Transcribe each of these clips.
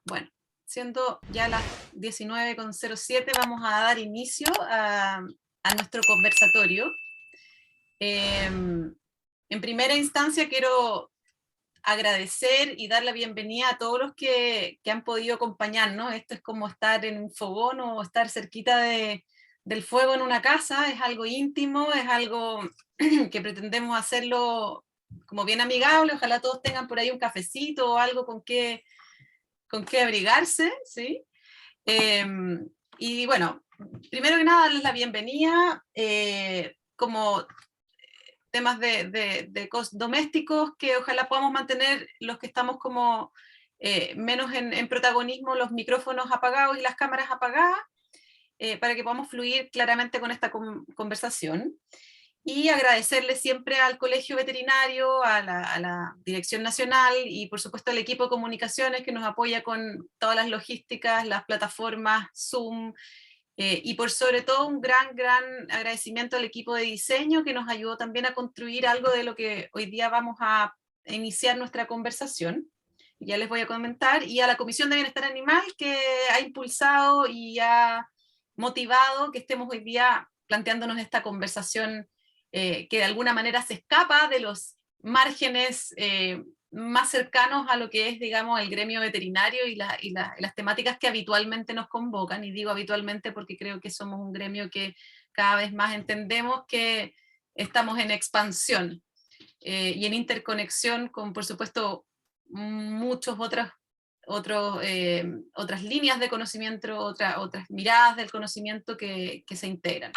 Bueno, siendo ya las 19:07, vamos a dar inicio a nuestro conversatorio. En primera instancia quiero agradecer y dar la bienvenida a todos los que han podido acompañarnos. Esto es como estar en un fogón o estar cerquita del fuego en una casa, es algo íntimo, es algo que pretendemos hacerlo como bien amigable. Ojalá todos tengan por ahí un cafecito o algo con que abrigarse, ¿sí? Y bueno, primero que nada, darles la bienvenida, como temas de domésticos que ojalá podamos mantener los que estamos como menos en protagonismo, los micrófonos apagados y las cámaras apagadas, para que podamos fluir claramente con esta conversación. Y agradecerle siempre al Colegio Veterinario, a la Dirección Nacional y por supuesto al equipo de comunicaciones que nos apoya con todas las logísticas, las plataformas, Zoom, y por sobre todo un gran agradecimiento al equipo de diseño que nos ayudó también a construir algo de lo que hoy día vamos a iniciar nuestra conversación. Ya les voy a comentar, y a la Comisión de Bienestar Animal que ha impulsado y ha motivado que estemos hoy día planteándonos esta conversación, que de alguna manera se escapa de los márgenes más cercanos a lo que es, digamos, el gremio veterinario y las temáticas que habitualmente nos convocan, y digo habitualmente porque creo que somos un gremio que cada vez más entendemos que estamos en expansión y en interconexión con, por supuesto, muchos otras líneas de conocimiento, otras miradas del conocimiento que se integran.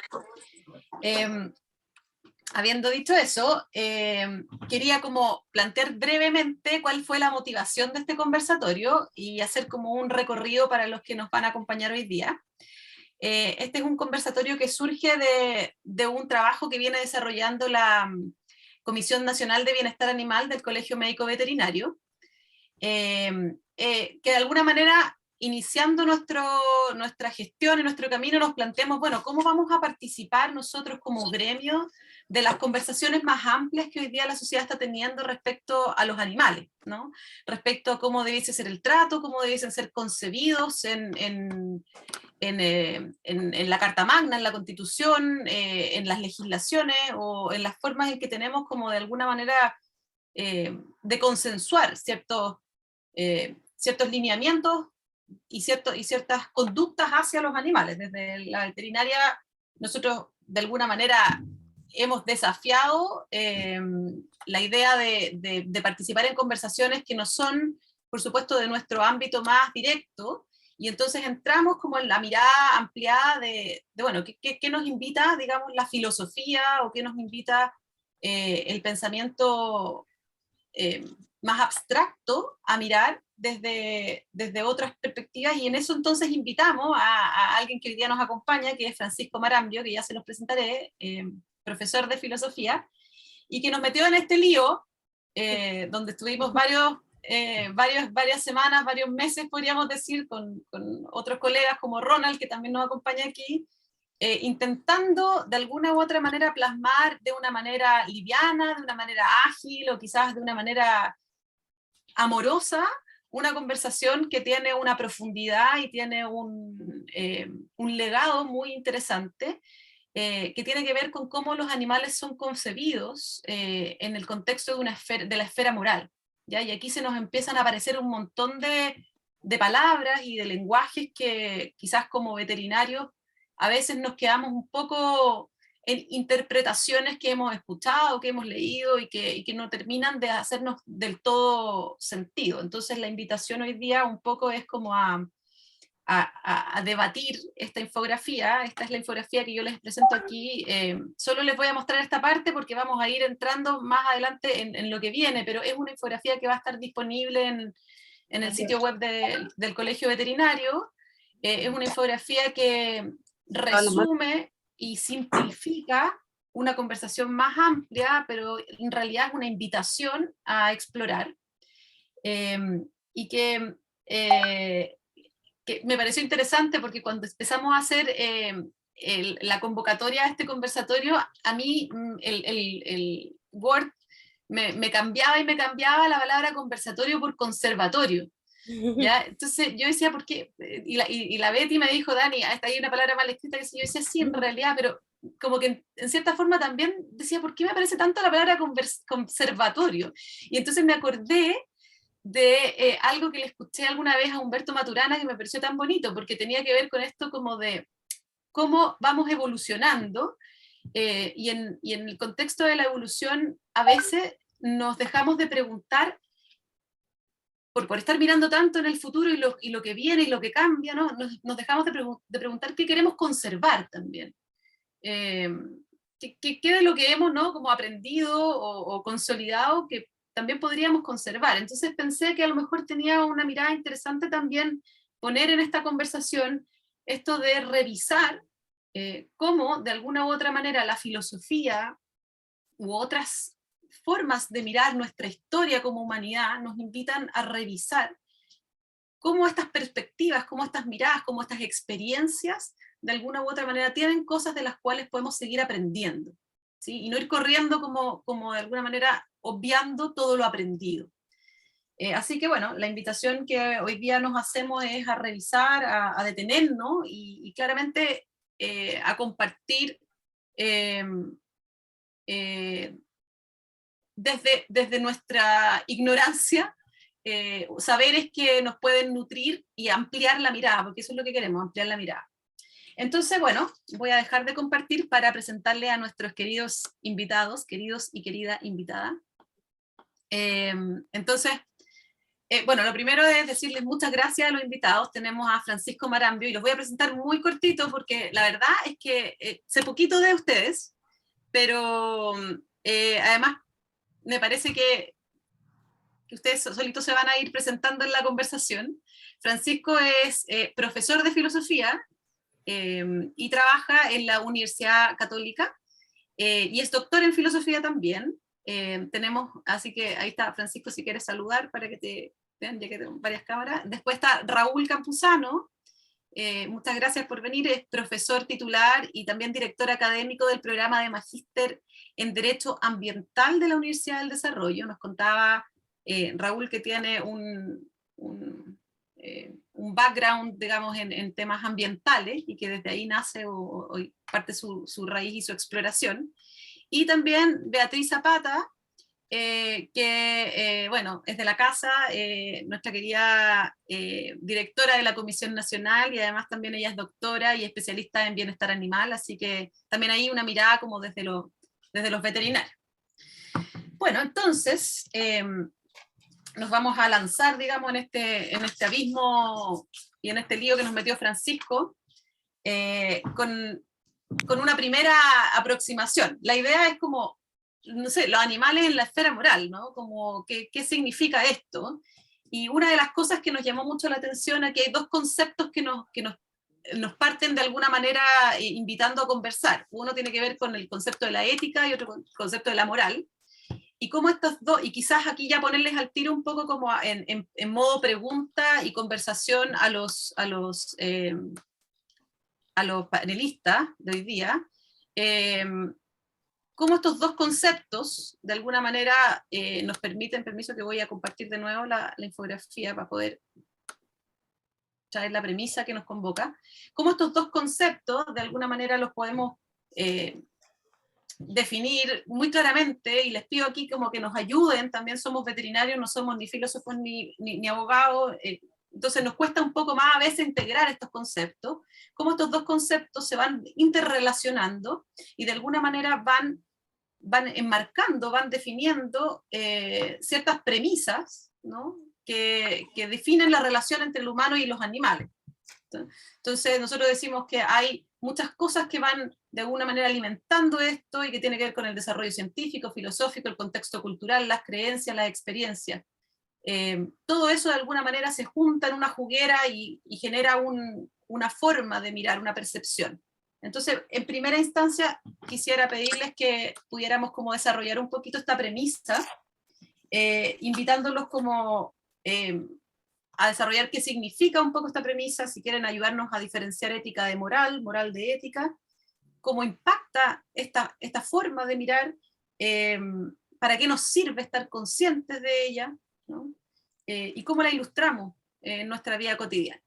Habiendo dicho eso, quería como plantear brevemente cuál fue la motivación de este conversatorio y hacer como un recorrido para los que nos van a acompañar hoy día. Este es un conversatorio que surge de un trabajo que viene desarrollando la Comisión Nacional de Bienestar Animal del Colegio Médico Veterinario, que de alguna manera, iniciando nuestra gestión y nuestro camino, nos planteamos, bueno, ¿cómo vamos a participar nosotros como gremio de las conversaciones más amplias que hoy día la sociedad está teniendo respecto a los animales, ¿no? Respecto a cómo debiese ser el trato, cómo debiesen ser concebidos en la Carta Magna, en la Constitución, en las legislaciones o en las formas en que tenemos como de alguna manera de consensuar ciertos lineamientos y ciertas conductas hacia los animales. Desde la veterinaria nosotros de alguna manera hemos desafiado la idea de participar en conversaciones que no son, por supuesto, de nuestro ámbito más directo, y entonces entramos como en la mirada ampliada bueno, ¿qué nos invita, digamos, la filosofía, o qué nos invita el pensamiento más abstracto a mirar desde otras perspectivas? Y en eso entonces invitamos a alguien que hoy día nos acompaña, que es Francisco Marambio, que ya se los presentaré, profesor de filosofía, y que nos metió en este lío, donde estuvimos varias semanas, varios meses, podríamos decir, con otros colegas como Ronald, que también nos acompaña aquí, intentando de alguna u otra manera plasmar de una manera liviana, de una manera ágil o quizás de una manera amorosa, una conversación que tiene una profundidad y tiene un legado muy interesante, que tiene que ver con cómo los animales son concebidos en el contexto de la esfera moral, ¿ya? Y aquí se nos empiezan a aparecer un montón de palabras y de lenguajes que quizás como veterinarios a veces nos quedamos un poco en interpretaciones que hemos escuchado, que hemos leído y que no terminan de hacernos del todo sentido. Entonces la invitación hoy día un poco es como a debatir esta infografía. Esta es la infografía que yo les presento aquí. Solo les voy a mostrar esta parte porque vamos a ir entrando más adelante en lo que viene, pero es una infografía que va a estar disponible en el sitio web del Colegio Veterinario. Es una infografía que resume y simplifica una conversación más amplia, pero en realidad es una invitación a explorar, y que me pareció interesante porque cuando empezamos a hacer la convocatoria a este conversatorio, a mí el Word me cambiaba y me cambiaba la palabra conversatorio por conservatorio. ¿Ya? Entonces yo decía, ¿por qué? Y la Betty me dijo, Dani, hasta hay una palabra mal escrita, que yo decía, sí, en realidad, pero como que en cierta forma también decía, ¿por qué me aparece tanto la palabra conservatorio? Y entonces me acordé de algo que le escuché alguna vez a Humberto Maturana que me pareció tan bonito, porque tenía que ver con esto como de cómo vamos evolucionando, y en el contexto de la evolución a veces nos dejamos de preguntar por estar mirando tanto en el futuro y lo que viene y lo que cambia, ¿no? Nos dejamos de preguntar qué queremos conservar también. Eh, qué de lo que hemos, ¿no? Como aprendido o consolidado que también podríamos conservar. Entonces pensé que a lo mejor tenía una mirada interesante también poner en esta conversación esto de revisar cómo de alguna u otra manera la filosofía u otras formas de mirar nuestra historia como humanidad nos invitan a revisar cómo estas perspectivas, cómo estas miradas, cómo estas experiencias, de alguna u otra manera tienen cosas de las cuales podemos seguir aprendiendo, ¿sí? Y no ir corriendo como de alguna manera obviando todo lo aprendido. Así que bueno, la invitación que hoy día nos hacemos es a revisar, a detenernos y claramente a compartir eh, eh, desde nuestra ignorancia, saberes que nos pueden nutrir y ampliar la mirada, porque eso es lo que queremos, ampliar la mirada. Entonces, bueno, voy a dejar de compartir para presentarle a nuestros queridos invitados, queridos y querida invitada. Entonces, bueno, lo primero es decirles muchas gracias a los invitados. Tenemos a Francisco Marambio y los voy a presentar muy cortito porque la verdad es que sé poquito de ustedes, pero además me parece que ustedes solitos se van a ir presentando en la conversación. Francisco es profesor de filosofía y trabaja en la Universidad Católica y es doctor en filosofía también. Tenemos, así que ahí está Francisco, si quieres saludar para que te vean, ya que tengo varias cámaras. Después está Raúl Campuzano. Muchas gracias por venir, es profesor titular y también director académico del programa de Magíster en Derecho Ambiental de la Universidad del Desarrollo. Nos contaba Raúl que tiene un background, digamos, en temas ambientales y que desde ahí nace o parte su raíz y su exploración. Y también Beatriz Zapata, que, bueno, es de la casa, nuestra querida directora de la Comisión Nacional y además también ella es doctora y especialista en bienestar animal, así que también hay una mirada como desde los veterinarios. Bueno, entonces nos vamos a lanzar, digamos, en este abismo y en este lío que nos metió Francisco, con una primera aproximación. La idea es como, no sé, los animales en la esfera moral, ¿no? Como, ¿qué significa esto? Y una de las cosas que nos llamó mucho la atención es que hay dos conceptos que nos parten de alguna manera invitando a conversar. Uno tiene que ver con el concepto de la ética y otro con el concepto de la moral. Y cómo estos dos, y quizás aquí ya ponerles al tiro un poco como en modo pregunta y conversación a los panelistas de hoy día, cómo estos dos conceptos, de alguna manera, nos permiten, permiso que voy a compartir de nuevo la infografía para poder traer la premisa que nos convoca, cómo estos dos conceptos, de alguna manera, los podemos definir muy claramente, y les pido aquí como que nos ayuden, también somos veterinarios, no somos ni filósofos ni abogados, entonces nos cuesta un poco más a veces integrar estos conceptos, cómo estos dos conceptos se van interrelacionando y de alguna manera van enmarcando, van definiendo ciertas premisas, ¿no? que definen la relación entre el humano y los animales. Entonces nosotros decimos que hay muchas cosas que van de alguna manera alimentando esto y que tiene que ver con el desarrollo científico, filosófico, el contexto cultural, las creencias, las experiencias. Todo eso de alguna manera se junta en una juguera y genera una forma de mirar, una percepción. Entonces, en primera instancia, quisiera pedirles que pudiéramos como desarrollar un poquito esta premisa, invitándolos como a desarrollar qué significa un poco esta premisa, si quieren ayudarnos a diferenciar ética de moral, moral de ética, cómo impacta esta forma de mirar, para qué nos sirve estar conscientes de ella, ¿no? Y cómo la ilustramos en nuestra vida cotidiana.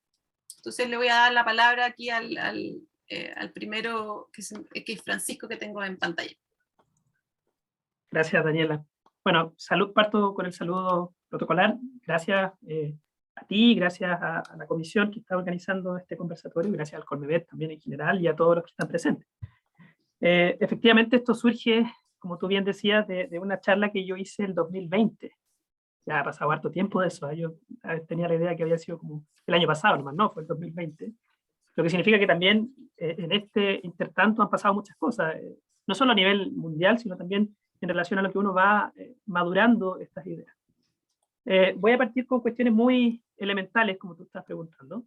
Entonces le voy a dar la palabra aquí al primero, que es Francisco, que tengo en pantalla. Gracias, Daniela. Bueno, parto con el saludo protocolar. Gracias a ti, gracias a la comisión que está organizando este conversatorio, y gracias al Colmevet también en general y a todos los que están presentes. Efectivamente, esto surge, como tú bien decías, de una charla que yo hice el 2020. Ya ha pasado harto tiempo de eso. Yo tenía la idea que había sido como el año pasado, nomás, no, fue el 2020. Lo que significa que también en este intertanto han pasado muchas cosas, no solo a nivel mundial, sino también en relación a lo que uno va madurando estas ideas. Voy a partir con cuestiones muy elementales, como tú estás preguntando.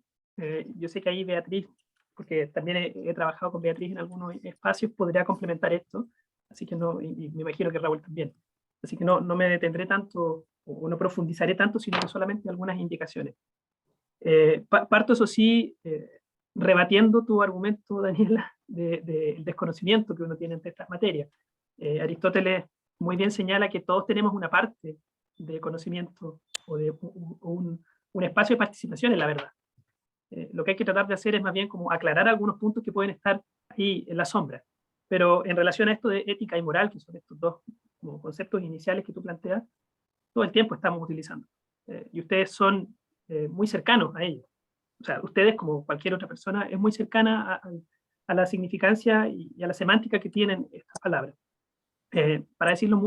Yo sé que ahí Beatriz, porque también he trabajado con Beatriz en algunos espacios, podría complementar esto, así que no, y me imagino que Raúl también. Así que no me detendré tanto, o no profundizaré tanto, sino que solamente algunas indicaciones. Parto, eso sí, rebatiendo tu argumento, Daniela, del desconocimiento que uno tiene entre estas materias. Aristóteles muy bien señala que todos tenemos una parte de conocimiento o de un espacio de participación en la verdad. Lo que hay que tratar de hacer es más bien como aclarar algunos puntos que pueden estar ahí en la sombra. Pero en relación a esto de ética y moral, que son estos dos como conceptos iniciales que tú planteas, todo el tiempo estamos utilizando. Y ustedes son muy cercanos a ellos. O sea, ustedes, como cualquier otra persona, es muy cercana a la significancia y a la semántica que tienen estas palabras. Para decirlo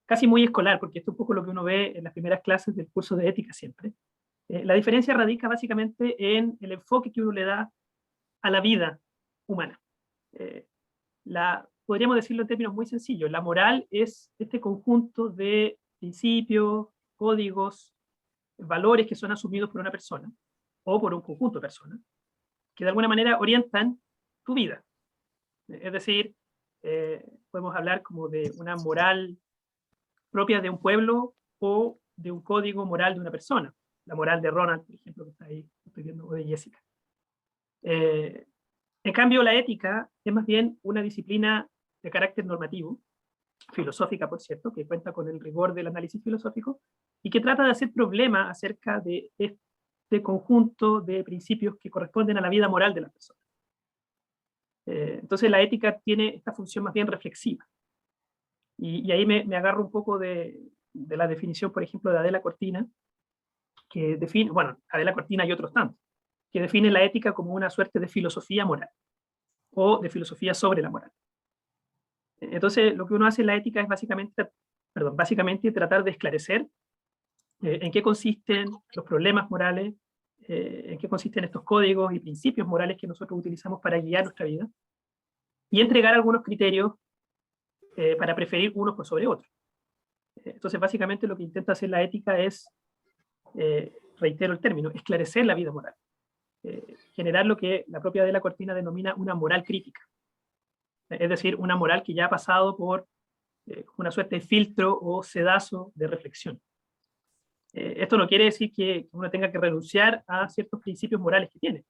casi muy escolar, porque esto es un poco lo que uno ve en las primeras clases del curso de ética siempre. La diferencia radica básicamente en el enfoque que uno le da a la vida humana. Podríamos decirlo en términos muy sencillos, la moral es este conjunto de principios, códigos, valores que son asumidos por una persona o por un conjunto de personas que de alguna manera orientan tu vida. Es decir, podemos hablar como de una moral propia de un pueblo o de un código moral de una persona. La moral de Ronald, por ejemplo, que está ahí, estoy viendo, o de Jessica. En cambio, la ética es más bien una disciplina de carácter normativo, filosófica, por cierto, que cuenta con el rigor del análisis filosófico y que trata de hacer problema acerca de este conjunto de principios que corresponden a la vida moral de la persona. Entonces la ética tiene esta función más bien reflexiva. Y ahí me agarro un poco de la definición, por ejemplo, de Adela Cortina, que define, bueno, Adela Cortina y otros tantos, que define la ética como una suerte de filosofía moral, o de filosofía sobre la moral. Entonces, lo que uno hace en la ética es básicamente tratar de esclarecer en qué consisten los problemas morales, en qué consisten estos códigos y principios morales que nosotros utilizamos para guiar nuestra vida, y entregar algunos criterios para preferir unos por sobre otros. Entonces, básicamente lo que intenta hacer la ética es, reitero el término, esclarecer la vida moral. Generar lo que la propia Adela Cortina denomina una moral crítica. Es decir, una moral que ya ha pasado por una suerte de filtro o sedazo de reflexión. Esto no quiere decir que uno tenga que renunciar a ciertos principios morales que tiene.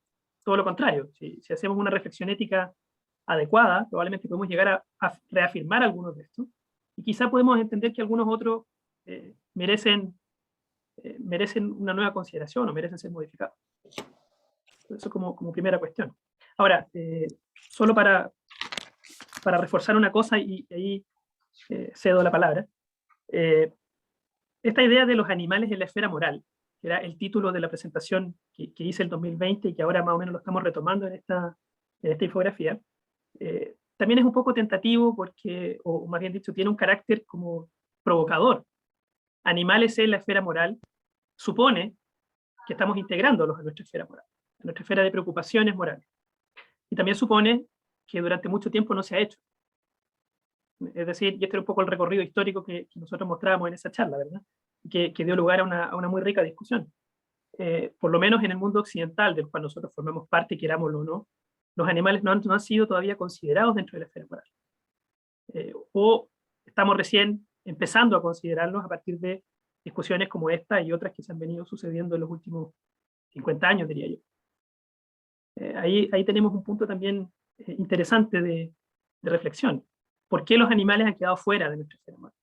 Todo lo contrario, si hacemos una reflexión ética adecuada, probablemente podemos llegar a reafirmar algunos de estos, y quizá podemos entender que algunos otros merecen una nueva consideración o merecen ser modificados. Eso como primera cuestión. Ahora, solo para reforzar una cosa, y ahí cedo la palabra, esta idea de los animales en la esfera moral, que era el título de la presentación que hice el 2020 y que ahora más o menos lo estamos retomando en esta infografía, también es un poco tentativo porque, o más bien dicho, tiene un carácter como provocador. Animales en la esfera moral supone que estamos integrándolos a nuestra esfera moral, a nuestra esfera de preocupaciones morales. Y también supone que durante mucho tiempo no se ha hecho. Es decir, y este era un poco el recorrido histórico que nosotros mostrábamos en esa charla, ¿verdad? Que dio lugar a una muy rica discusión. Por lo menos en el mundo occidental, del cual nosotros formamos parte, querámoslo o no, los animales no han sido todavía considerados dentro de la esfera moral. O estamos recién empezando a considerarlos a partir de discusiones como esta y otras que se han venido sucediendo en los últimos 50 años, diría yo. Ahí tenemos un punto también interesante de reflexión. ¿Por qué los animales han quedado fuera de nuestra esfera moral?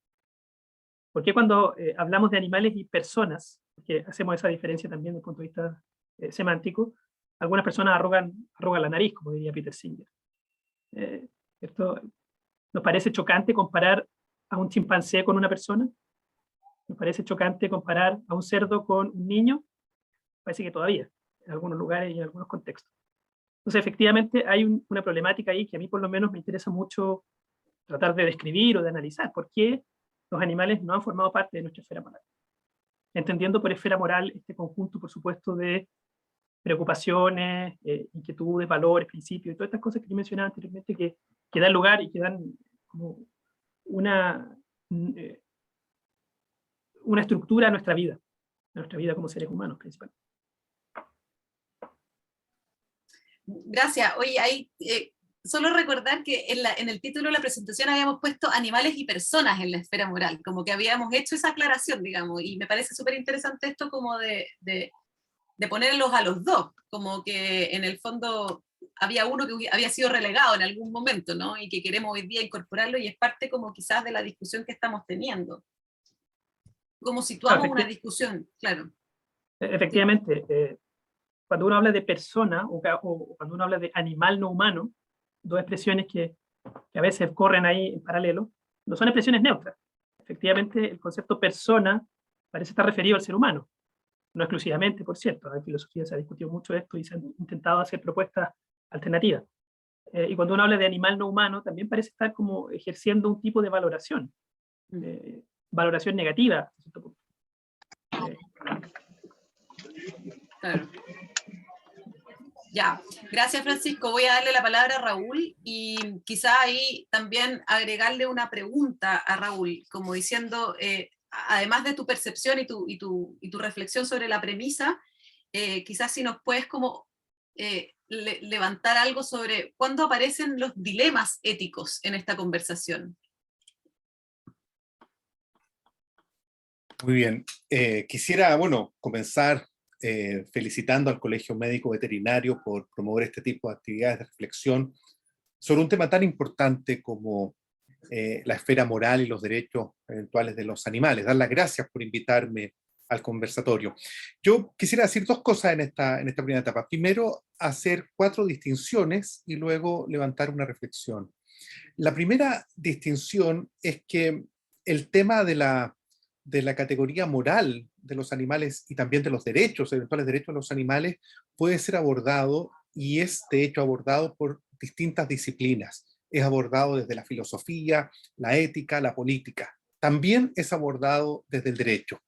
¿Por qué cuando hablamos de animales y personas porque hacemos esa diferencia también desde el punto de vista semántico. Algunas personas arrugan la nariz, como diría Peter Singer. ¿Cierto? ¿Nos parece chocante comparar a un chimpancé con una persona? ¿Nos parece chocante comparar a un cerdo con un niño? Parece que todavía, en algunos lugares y en algunos contextos. Entonces, efectivamente, hay una problemática ahí que a mí por lo menos me interesa mucho tratar de describir o de analizar. ¿Por qué los animales no han formado parte de nuestra esfera moral? Entendiendo por esfera moral este conjunto, por supuesto, de preocupaciones, inquietudes, valores, principios, y todas estas cosas que yo mencionaba anteriormente que dan lugar y que dan como una estructura a nuestra vida como seres humanos, principalmente. Gracias. Oye, ahí, solo recordar que en el título de la presentación habíamos puesto animales y personas en la esfera moral, como que habíamos hecho esa aclaración, digamos, y me parece súper interesante esto como de ponerlos a los dos, como que en el fondo había uno que había sido relegado en algún momento, ¿no? Y que queremos hoy día incorporarlo y es parte como quizás de la discusión que estamos teniendo. ¿Cómo situamos una discusión? Claro. Efectivamente, cuando uno habla de persona o cuando uno habla de animal no humano, dos expresiones que a veces corren ahí en paralelo, no son expresiones neutras. Efectivamente, el concepto persona parece estar referido al ser humano, no exclusivamente, por cierto. En filosofía se ha discutido mucho esto y se han intentado hacer propuestas alternativas. Y cuando uno habla de animal no humano, también parece estar como ejerciendo un tipo de valoración, valoración negativa, a cierto punto. Claro. Ya, gracias Francisco. Voy a darle la palabra a Raúl y quizá ahí también agregarle una pregunta a Raúl, como diciendo, además de tu percepción y tu reflexión sobre la premisa, quizás si nos puedes como levantar algo sobre cuándo aparecen los dilemas éticos en esta conversación. Muy bien. Quisiera, comenzar felicitando al Colegio Médico Veterinario por promover este tipo de actividades de reflexión sobre un tema tan importante como la esfera moral y los derechos eventuales de los animales. Dar las gracias por invitarme al conversatorio. Yo quisiera decir dos cosas en esta primera etapa. Primero, hacer 4 distinciones y luego levantar una reflexión. La primera distinción es que el tema de la categoría moral de los animales y también de los derechos, eventuales derechos de los animales, puede ser abordado y es de hecho abordado por distintas disciplinas. Es abordado desde la filosofía, la ética, la política. También es abordado desde el derecho.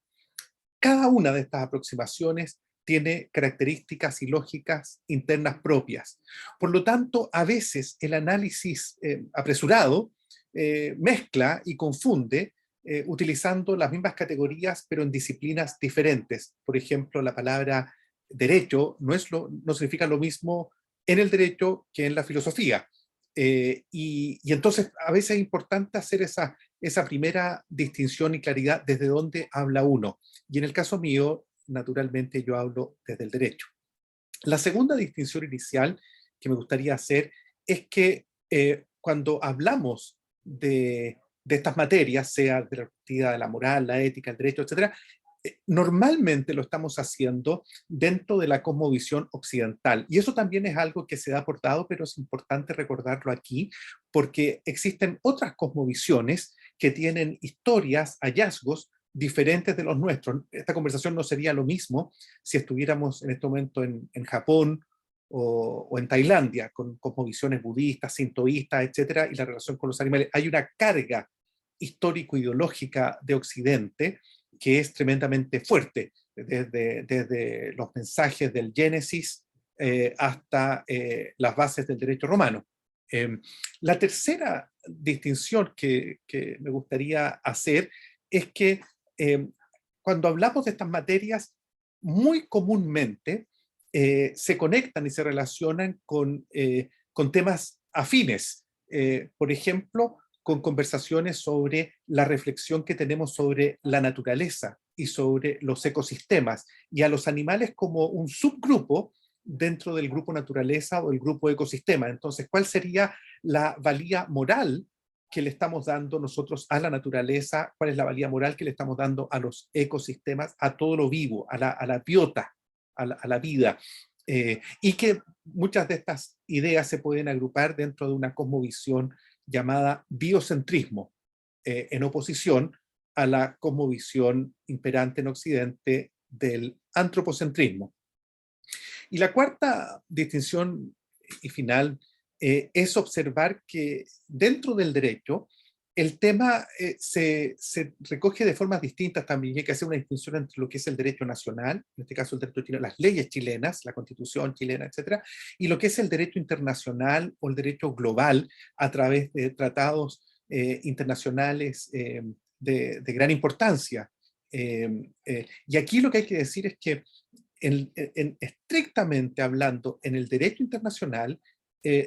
Cada una de estas aproximaciones tiene características y lógicas internas propias. Por lo tanto, a veces el análisis apresurado mezcla y confunde utilizando las mismas categorías, pero en disciplinas diferentes. Por ejemplo, la palabra derecho no significa lo mismo en el derecho que en la filosofía. Y entonces a veces es importante hacer esa primera distinción y claridad desde dónde habla uno. Y en el caso mío, naturalmente yo hablo desde el derecho. La segunda distinción inicial que me gustaría hacer es que cuando hablamos de estas materias, sea de la perspectiva de la moral, la ética, el derecho, etc., normalmente lo estamos haciendo dentro de la cosmovisión occidental. Y eso también es algo que se da por dado, pero es importante recordarlo aquí, porque existen otras cosmovisiones que tienen historias, hallazgos diferentes de los nuestros. Esta conversación no sería lo mismo si estuviéramos en este momento en Japón o en Tailandia, con cosmovisiones budistas, sintoístas, etcétera, y la relación con los animales. Hay una carga histórico-ideológica de Occidente que es tremendamente fuerte, desde los mensajes del Génesis hasta las bases del derecho romano. La tercera distinción que me gustaría hacer es que cuando hablamos de estas materias, muy comúnmente se conectan y se relacionan con temas afines. Por ejemplo, con conversaciones sobre la reflexión que tenemos sobre la naturaleza y sobre los ecosistemas, y a los animales como un subgrupo dentro del grupo naturaleza o el grupo ecosistema. Entonces, ¿cuál sería la valía moral que le estamos dando nosotros a la naturaleza, cuál es la valía moral que le estamos dando a los ecosistemas, a todo lo vivo, a la biota, a la vida. Y que muchas de estas ideas se pueden agrupar dentro de una cosmovisión llamada biocentrismo, en oposición a la cosmovisión imperante en Occidente del antropocentrismo. Y la cuarta distinción y final es observar que dentro del derecho el tema se recoge de formas distintas también, y hay que hacer una distinción entre lo que es el derecho nacional, en este caso el derecho chileno, las leyes chilenas, la constitución chilena, etcétera, y lo que es el derecho internacional o el derecho global a través de tratados internacionales de gran importancia. Y aquí lo que hay que decir es que estrictamente hablando, en el derecho internacional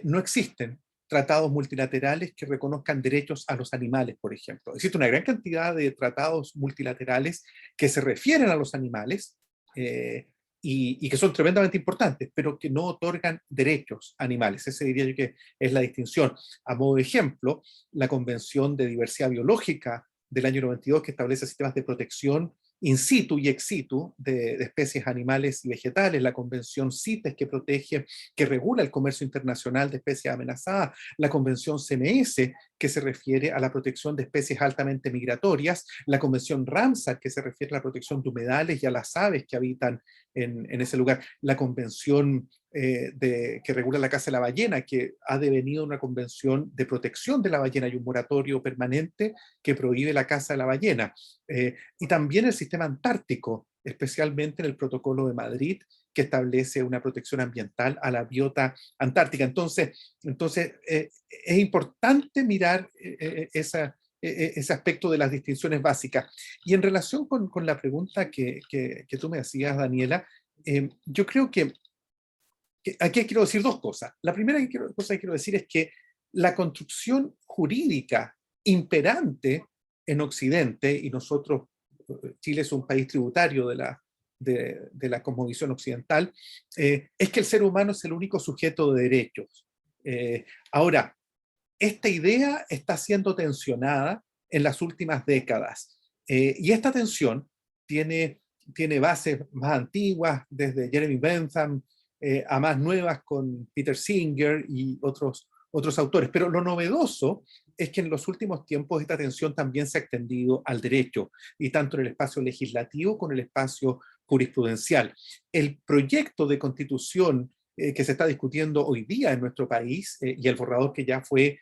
no existen tratados multilaterales que reconozcan derechos a los animales, por ejemplo. Existe una gran cantidad de tratados multilaterales que se refieren a los animales y que son tremendamente importantes, pero que no otorgan derechos animales. Ese diría yo que es la distinción. A modo de ejemplo, la Convención de Diversidad Biológica del año 92, que establece sistemas de protección in situ y ex situ de especies animales y vegetales, la Convención CITES que regula el comercio internacional de especies amenazadas, la Convención CNS que se refiere a la protección de especies altamente migratorias, la Convención Ramsar que se refiere a la protección de humedales y a las aves que habitan en ese lugar, la Convención que regula la caza de la ballena, que ha devenido una convención de protección de la ballena y un moratorio permanente que prohíbe la caza de la ballena. Y también el sistema antártico, especialmente en el Protocolo de Madrid, que establece una protección ambiental a la biota antártica. Entonces es importante mirar ese aspecto de las distinciones básicas. Y en relación con la pregunta que tú me hacías, Daniela, yo creo que aquí quiero decir dos cosas. La primera cosa que quiero decir es que la construcción jurídica imperante en Occidente, y nosotros, Chile es un país tributario de la cosmovisión occidental, es que el ser humano es el único sujeto de derechos. Ahora, esta idea está siendo tensionada en las últimas décadas, y esta tensión tiene bases más antiguas, desde Jeremy Bentham, a más nuevas con Peter Singer y otros autores. Pero lo novedoso es que en los últimos tiempos esta tensión también se ha extendido al derecho, y tanto en el espacio legislativo como en el espacio jurisprudencial. El proyecto de constitución que se está discutiendo hoy día en nuestro país, y el borrador que ya fue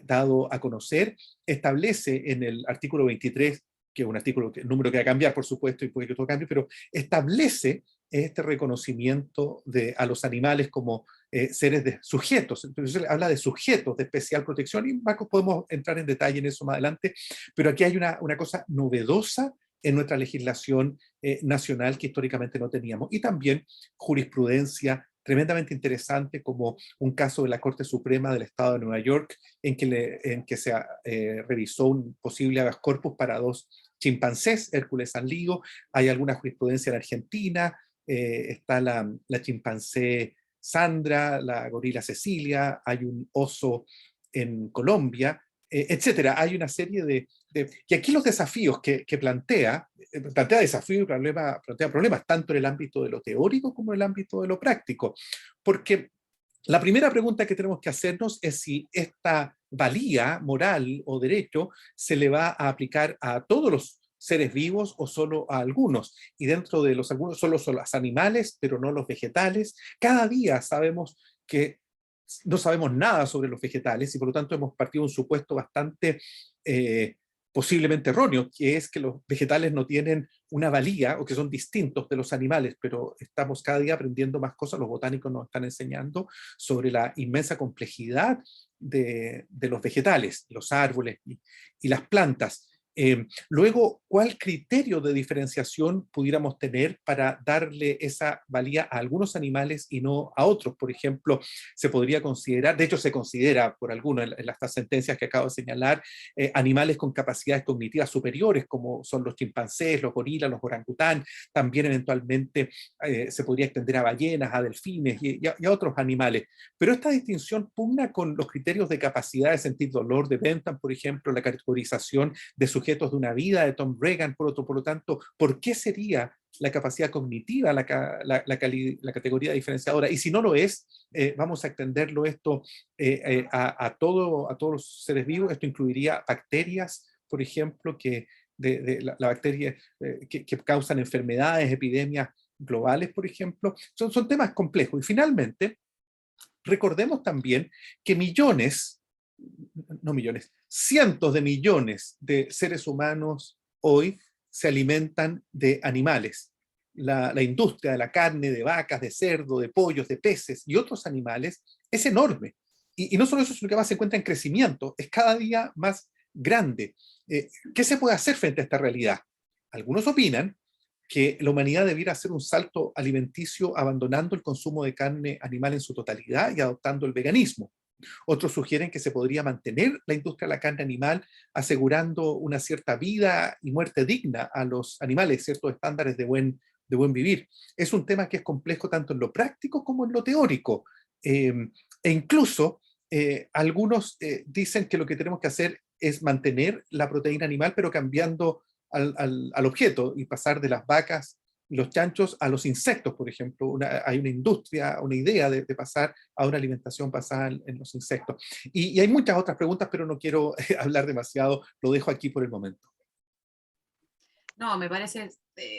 dado a conocer, establece en el artículo 23, que es un artículo, el número que va a cambiar, por supuesto, y puede que todo cambie, pero establece este reconocimiento a los animales como seres de sujetos. Entonces habla de sujetos de especial protección, y Marcos, podemos entrar en detalle en eso más adelante, pero aquí hay una cosa novedosa en nuestra legislación nacional que históricamente no teníamos, y también jurisprudencia tremendamente interesante, como un caso de la Corte Suprema del Estado de Nueva York, en que se revisó un posible habeas corpus para 2 chimpancés, Hércules San Lío. Hay alguna jurisprudencia en Argentina, está la chimpancé Sandra, la gorila Cecilia, hay un oso en Colombia, etcétera. Hay una serie y aquí los desafíos que plantea desafíos y plantea problemas tanto en el ámbito de lo teórico como en el ámbito de lo práctico, porque la primera pregunta que tenemos que hacernos es si esta valía moral o derecho se le va a aplicar a todos los seres vivos o solo a algunos, y dentro de los algunos solo son los animales, pero no los vegetales. Cada día sabemos que no sabemos nada sobre los vegetales, y por lo tanto hemos partido de un supuesto bastante posiblemente erróneo, que es que los vegetales no tienen una valía o que son distintos de los animales, pero estamos cada día aprendiendo más cosas. Los botánicos nos están enseñando sobre la inmensa complejidad de los vegetales, los árboles y las plantas. Luego, ¿cuál criterio de diferenciación pudiéramos tener para darle esa valía a algunos animales y no a otros? Por ejemplo, se podría considerar, de hecho se considera por algunos en estas sentencias que acabo de señalar, animales con capacidades cognitivas superiores, como son los chimpancés, los gorilas, los orangután. También eventualmente se podría extender a ballenas, a delfines y a otros animales. Pero esta distinción pugna con los criterios de capacidad de sentir dolor de Bentham, por ejemplo, la categorización de sujetos de una vida de Tom Regan, por lo tanto, ¿por qué sería la capacidad cognitiva la categoría diferenciadora? Y si no lo es, vamos a extenderlo esto a todos los seres vivos. Esto incluiría bacterias, por ejemplo, la bacteria que causan enfermedades, epidemias globales, por ejemplo. Son temas complejos. Y finalmente, recordemos también que cientos de millones de seres humanos hoy se alimentan de animales. La industria de la carne, de vacas, de cerdo, de pollos, de peces y otros animales es enorme. Y no solo eso, sino que además se encuentra en crecimiento, es cada día más grande. ¿Qué se puede hacer frente a esta realidad? Algunos opinan que la humanidad debiera hacer un salto alimenticio abandonando el consumo de carne animal en su totalidad y adoptando el veganismo. Otros sugieren que se podría mantener la industria de la carne animal asegurando una cierta vida y muerte digna a los animales, ciertos estándares de buen vivir. Es un tema que es complejo tanto en lo práctico como en lo teórico. E incluso algunos dicen que lo que tenemos que hacer es mantener la proteína animal, pero cambiando al objeto y pasar de las vacas y los chanchos a los insectos, por ejemplo. Hay una industria, una idea de pasar a una alimentación basada en los insectos. Y hay muchas otras preguntas, pero no quiero hablar demasiado, lo dejo aquí por el momento. No, me parece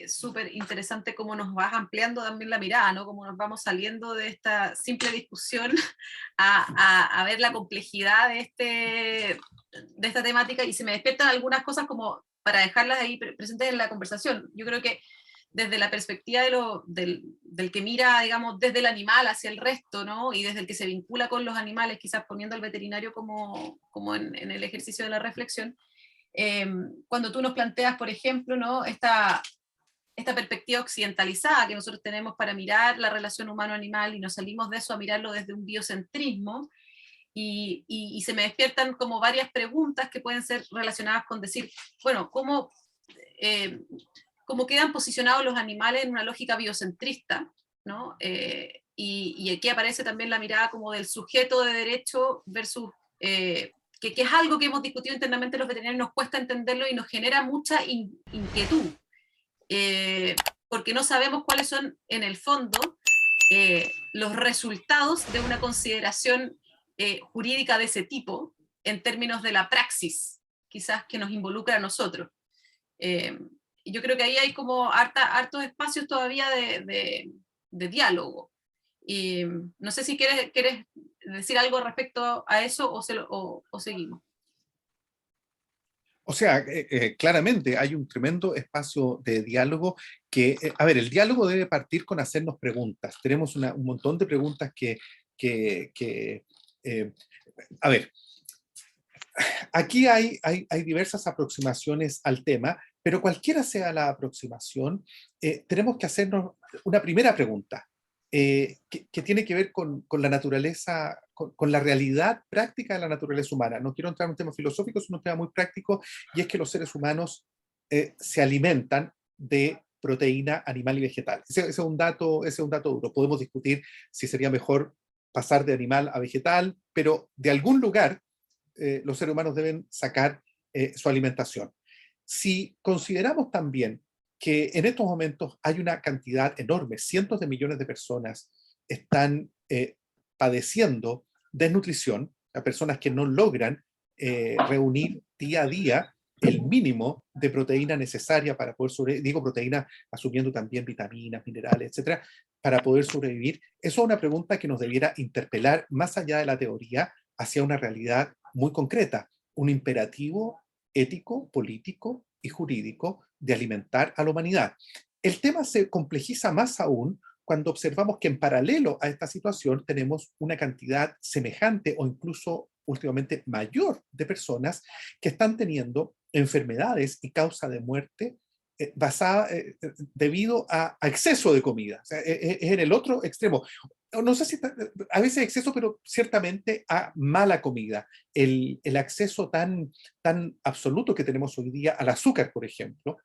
súper interesante cómo nos vas ampliando también la mirada, ¿no? Cómo nos vamos saliendo de esta simple discusión a ver la complejidad de esta temática, y se me despiertan algunas cosas como para dejarlas ahí presentes en la conversación. Yo creo que desde la perspectiva del que mira, digamos, desde el animal hacia el resto, ¿no? Y desde el que se vincula con los animales, quizás poniendo al veterinario como en el ejercicio de la reflexión, cuando tú nos planteas, por ejemplo, ¿no? esta perspectiva occidentalizada que nosotros tenemos para mirar la relación humano-animal, y nos salimos de eso a mirarlo desde un biocentrismo, y se me despiertan como varias preguntas que pueden ser relacionadas con decir, bueno, ¿cómo quedan posicionados los animales en una lógica biocentrista, ¿no? Y aquí aparece también la mirada como del sujeto de derecho versus... que es algo que hemos discutido internamente los veterinarios, nos cuesta entenderlo y nos genera mucha inquietud, porque no sabemos cuáles son, en el fondo, los resultados de una consideración jurídica de ese tipo, en términos de la praxis, quizás que nos involucra a nosotros. Y yo creo que ahí hay como hartos espacios todavía de diálogo. Y no sé si quieres decir algo respecto a eso o seguimos. O sea, claramente hay un tremendo espacio de diálogo que, a ver, el diálogo debe partir con hacernos preguntas. Tenemos un montón de preguntas a ver, aquí hay diversas aproximaciones al tema, pero cualquiera sea la aproximación, tenemos que hacernos una primera pregunta. Que tiene que ver con la naturaleza, con la realidad práctica de la naturaleza humana. No quiero entrar en un tema filosófico, sino un tema muy práctico, y es que los seres humanos se alimentan de proteína animal y vegetal. Ese es un dato duro. Podemos discutir si sería mejor pasar de animal a vegetal, pero de algún lugar los seres humanos deben sacar su alimentación. Si consideramos también que en estos momentos hay una cantidad enorme, cientos de millones de personas están padeciendo desnutrición, a personas que no logran reunir día a día el mínimo de proteína necesaria para poder sobrevivir, digo proteína asumiendo también vitaminas, minerales, etcétera, para poder sobrevivir. Eso es una pregunta que nos debiera interpelar más allá de la teoría hacia una realidad muy concreta, un imperativo ético, político y jurídico de alimentar a la humanidad. El tema se complejiza más aún cuando observamos que en paralelo a esta situación tenemos una cantidad semejante o incluso últimamente mayor de personas que están teniendo enfermedades y causa de muerte basada debido a exceso de comida. O sea, es en el otro extremo. No sé si a veces exceso, pero ciertamente a mala comida. El acceso tan absoluto que tenemos hoy día al azúcar, por ejemplo,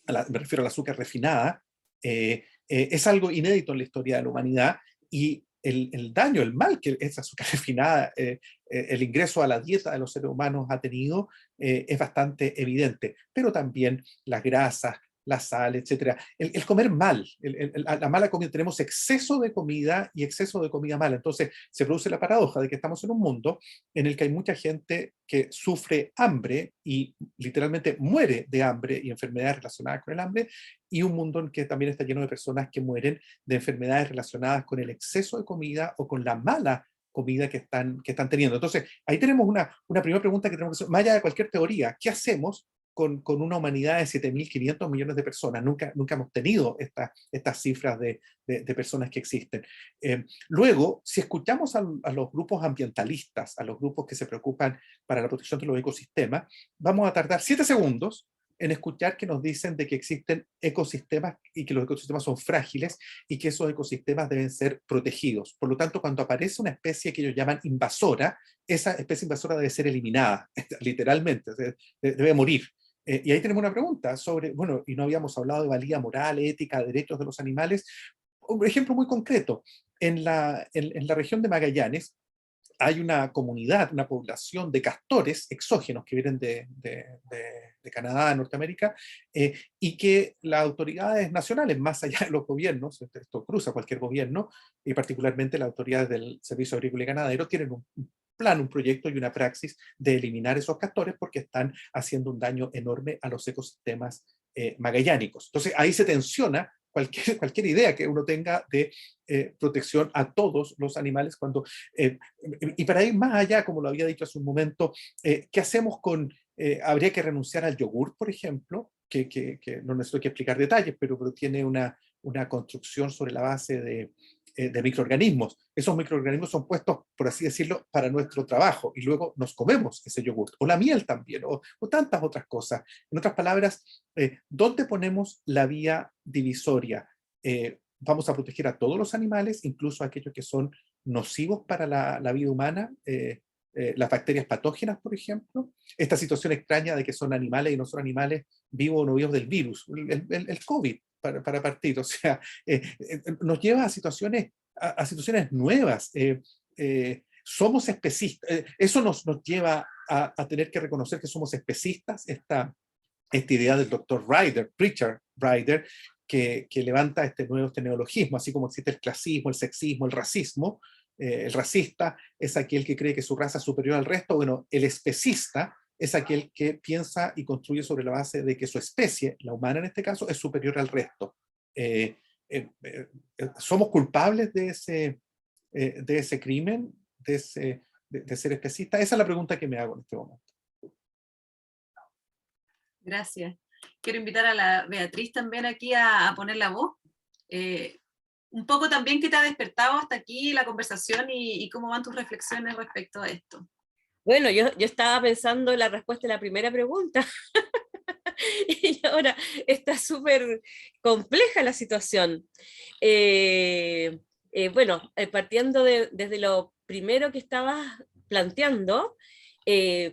me refiero al azúcar refinada, es algo inédito en la historia de la humanidad, y el daño, el mal que esa azúcar refinada, el ingreso a la dieta de los seres humanos ha tenido, es bastante evidente, pero también las grasas, la sal, etcétera. El comer mal, la mala comida, tenemos exceso de comida y exceso de comida mala. Entonces se produce la paradoja de que estamos en un mundo en el que hay mucha gente que sufre hambre y literalmente muere de hambre y enfermedades relacionadas con el hambre, y un mundo en que también está lleno de personas que mueren de enfermedades relacionadas con el exceso de comida o con la mala comida que están teniendo. Entonces, ahí tenemos una primera pregunta que tenemos que hacer, más allá de cualquier teoría: ¿qué hacemos con una humanidad de 7.500 millones de personas? Nunca hemos tenido estas cifras de personas que existen. Luego, si escuchamos a los grupos ambientalistas, a los grupos que se preocupan para la protección de los ecosistemas, vamos a tardar 7 segundos en escuchar que nos dicen de que existen ecosistemas y que los ecosistemas son frágiles y que esos ecosistemas deben ser protegidos. Por lo tanto, cuando aparece una especie que ellos llaman invasora, esa especie invasora debe ser eliminada, literalmente, debe morir. Y ahí tenemos una pregunta sobre, bueno, y no habíamos hablado de valía moral, ética, derechos de los animales. Un ejemplo muy concreto: en la región de Magallanes hay una comunidad, una población de castores exógenos que vienen de Canadá, Norteamérica, y que las autoridades nacionales, más allá de los gobiernos, esto cruza cualquier gobierno, y particularmente las autoridades del Servicio Agrícola y Ganadero, tienen un plan, un proyecto y una praxis de eliminar esos castores porque están haciendo un daño enorme a los ecosistemas magallánicos. Entonces ahí se tensiona cualquier idea que uno tenga de protección a todos los animales. Y para ir más allá, como lo había dicho hace un momento, ¿qué hacemos con, habría que renunciar al yogur, por ejemplo, que no necesito que explicar detalles, pero tiene una construcción sobre la base de microorganismos. Esos microorganismos son puestos, por así decirlo, para nuestro trabajo, y luego nos comemos ese yogur, o la miel también, o tantas otras cosas. En otras palabras, ¿dónde ponemos la vía divisoria? ¿Vamos a proteger a todos los animales, incluso a aquellos que son nocivos para la vida humana? Las bacterias patógenas, por ejemplo. Esta situación extraña de que son animales y no son animales, vivos o no vivos del virus, el COVID, para partir. O sea, nos lleva a situaciones nuevas. Somos especistas. Eso nos lleva a tener que reconocer que somos especistas. Esta idea del doctor Richard Ryder, que levanta este neologismo, así como existe el clasismo, el sexismo, el racismo. El racista es aquel que cree que su raza es superior al resto. Bueno, el especista es aquel que piensa y construye sobre la base de que su especie, la humana en este caso, es superior al resto. ¿Somos culpables de ese crimen, de ser especista? Esa es la pregunta que me hago en este momento. Gracias. Quiero invitar a la Beatriz también aquí a poner la voz. Un poco también qué te ha despertado hasta aquí la conversación y cómo van tus reflexiones respecto a esto. Bueno, yo estaba pensando en la respuesta a la primera pregunta y ahora está súper compleja la situación. Bueno, partiendo desde lo primero que estabas planteando,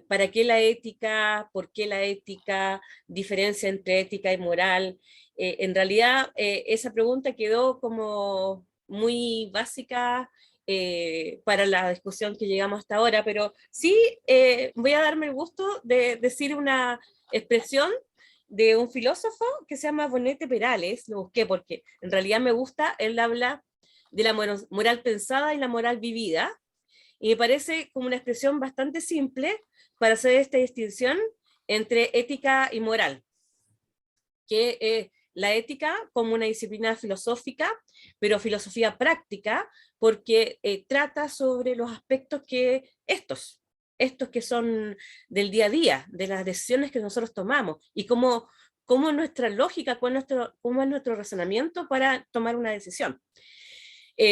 ¿para qué la ética? ¿Por qué la ética? ¿Diferencia entre ética y moral? En realidad, esa pregunta quedó como muy básica para la discusión que llegamos hasta ahora, pero sí voy a darme el gusto de decir una expresión de un filósofo que se llama Bonete Perales. Lo busqué porque en realidad me gusta, él habla de la moral pensada y la moral vivida, y me parece como una expresión bastante simple para hacer esta distinción entre ética y moral, que la ética como una disciplina filosófica, pero filosofía práctica, porque trata sobre los aspectos estos que son del día a día, de las decisiones que nosotros tomamos, y cómo nuestra lógica, cómo es nuestro razonamiento para tomar una decisión.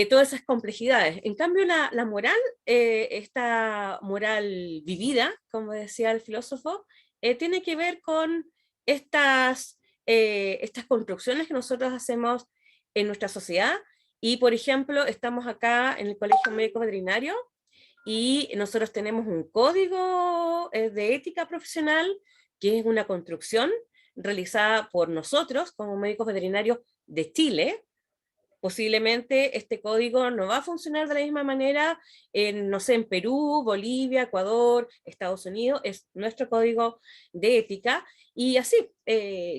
Todas esas complejidades. En cambio, la moral, esta moral vivida, como decía el filósofo, tiene que ver con estas construcciones que nosotros hacemos en nuestra sociedad. Y, por ejemplo, estamos acá en el Colegio Médico Veterinario y nosotros tenemos un código de ética profesional, que es una construcción realizada por nosotros como médicos veterinarios de Chile. Posiblemente este código no va a funcionar de la misma manera en, no sé, en Perú, Bolivia, Ecuador, Estados Unidos. Es nuestro código de ética, y así,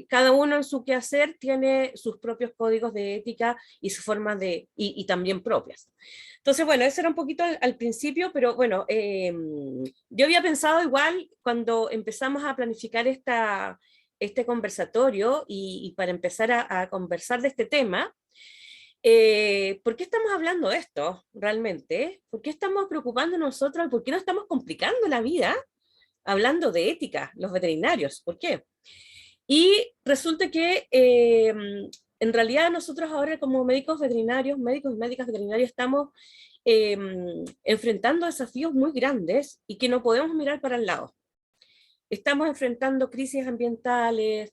cada uno en su quehacer tiene sus propios códigos de ética y sus formas de, y también propias. Entonces, bueno, eso era un poquito al principio, pero bueno, yo había pensado igual cuando empezamos a planificar este conversatorio y para empezar a conversar de este tema. ¿Por qué estamos hablando de esto realmente? ¿Por qué estamos preocupando nosotros? ¿Por qué no estamos complicando la vida hablando de ética, los veterinarios? ¿Por qué? Y resulta que en realidad nosotros ahora como médicos veterinarios, médicos y médicas veterinarias, estamos enfrentando desafíos muy grandes y que no podemos mirar para el lado. Estamos enfrentando crisis ambientales,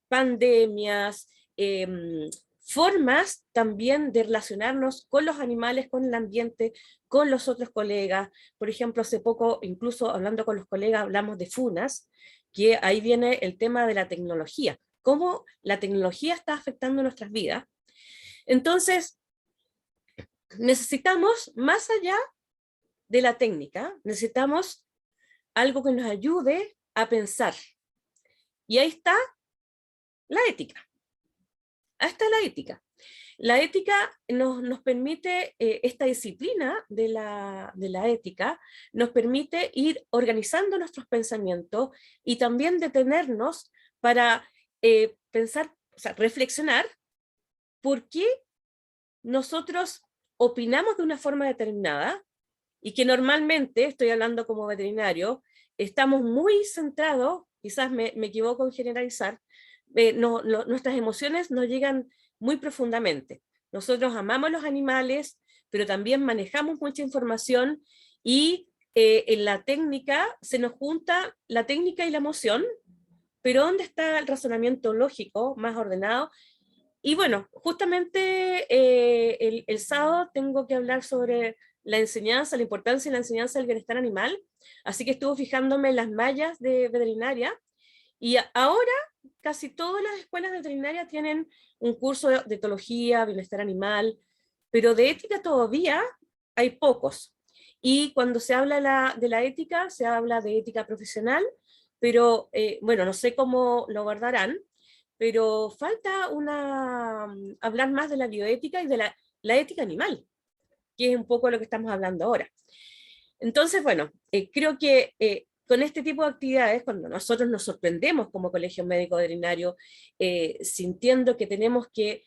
pandemias, formas también de relacionarnos con los animales, con el ambiente, con los otros colegas. Por ejemplo, hace poco, incluso hablando con los colegas, hablamos de FUNAS, que ahí viene el tema de la tecnología, cómo la tecnología está afectando nuestras vidas. Entonces, necesitamos, más allá de la técnica, necesitamos algo que nos ayude a pensar. Y ahí está la ética. Ahí está la ética. La ética nos permite, esta disciplina de la ética, nos permite ir organizando nuestros pensamientos y también detenernos para pensar, o sea, reflexionar por qué nosotros opinamos de una forma determinada, y que normalmente, estoy hablando como veterinario, estamos muy centrados, quizás me equivoco en generalizar, nuestras emociones nos llegan muy profundamente. Nosotros amamos los animales, pero también manejamos mucha información, y en la técnica se nos junta la técnica y la emoción, pero ¿dónde está el razonamiento lógico más ordenado? Y bueno, justamente el sábado tengo que hablar sobre la enseñanza, la importancia de la enseñanza del bienestar animal, así que estuve fijándome en las mallas de veterinaria, y ahora casi todas las escuelas de veterinaria tienen un curso de etología, bienestar animal, pero de ética todavía hay pocos. Y cuando se habla de la ética, se habla de ética profesional, pero bueno, no sé cómo lo guardarán, pero falta hablar más de la bioética y de la ética animal, que es un poco lo que estamos hablando ahora. Entonces, bueno, creo que con este tipo de actividades, cuando nosotros nos sorprendemos como Colegio Médico Veterinario, sintiendo que tenemos que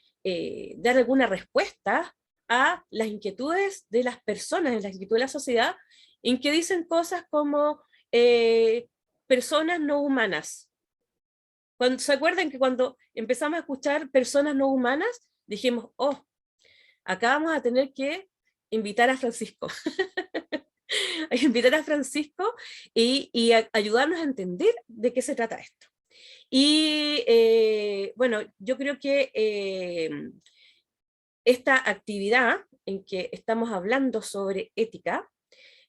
dar alguna respuesta a las inquietudes de las personas, las inquietudes de la sociedad, en que dicen cosas como personas no humanas. ¿Se acuerdan que cuando empezamos a escuchar personas no humanas, dijimos, oh, acá vamos a tener que invitar a Francisco, a invitar a Francisco y ayudarnos a entender de qué se trata esto? Y bueno, yo creo que esta actividad en que estamos hablando sobre ética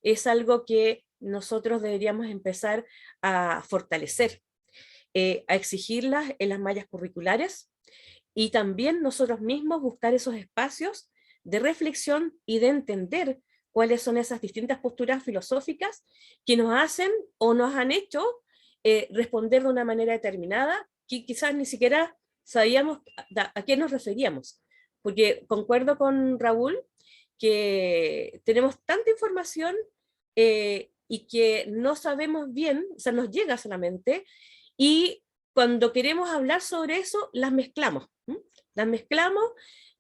es algo que nosotros deberíamos empezar a fortalecer, a exigirlas en las mallas curriculares, y también nosotros mismos buscar esos espacios de reflexión y de entender cuáles son esas distintas posturas filosóficas que nos hacen o nos han hecho responder de una manera determinada, que quizás ni siquiera sabíamos a qué nos referíamos. Porque concuerdo con Raúl que tenemos tanta información y que no sabemos bien, o sea, nos llega solamente, y cuando queremos hablar sobre eso, las mezclamos. Las mezclamos,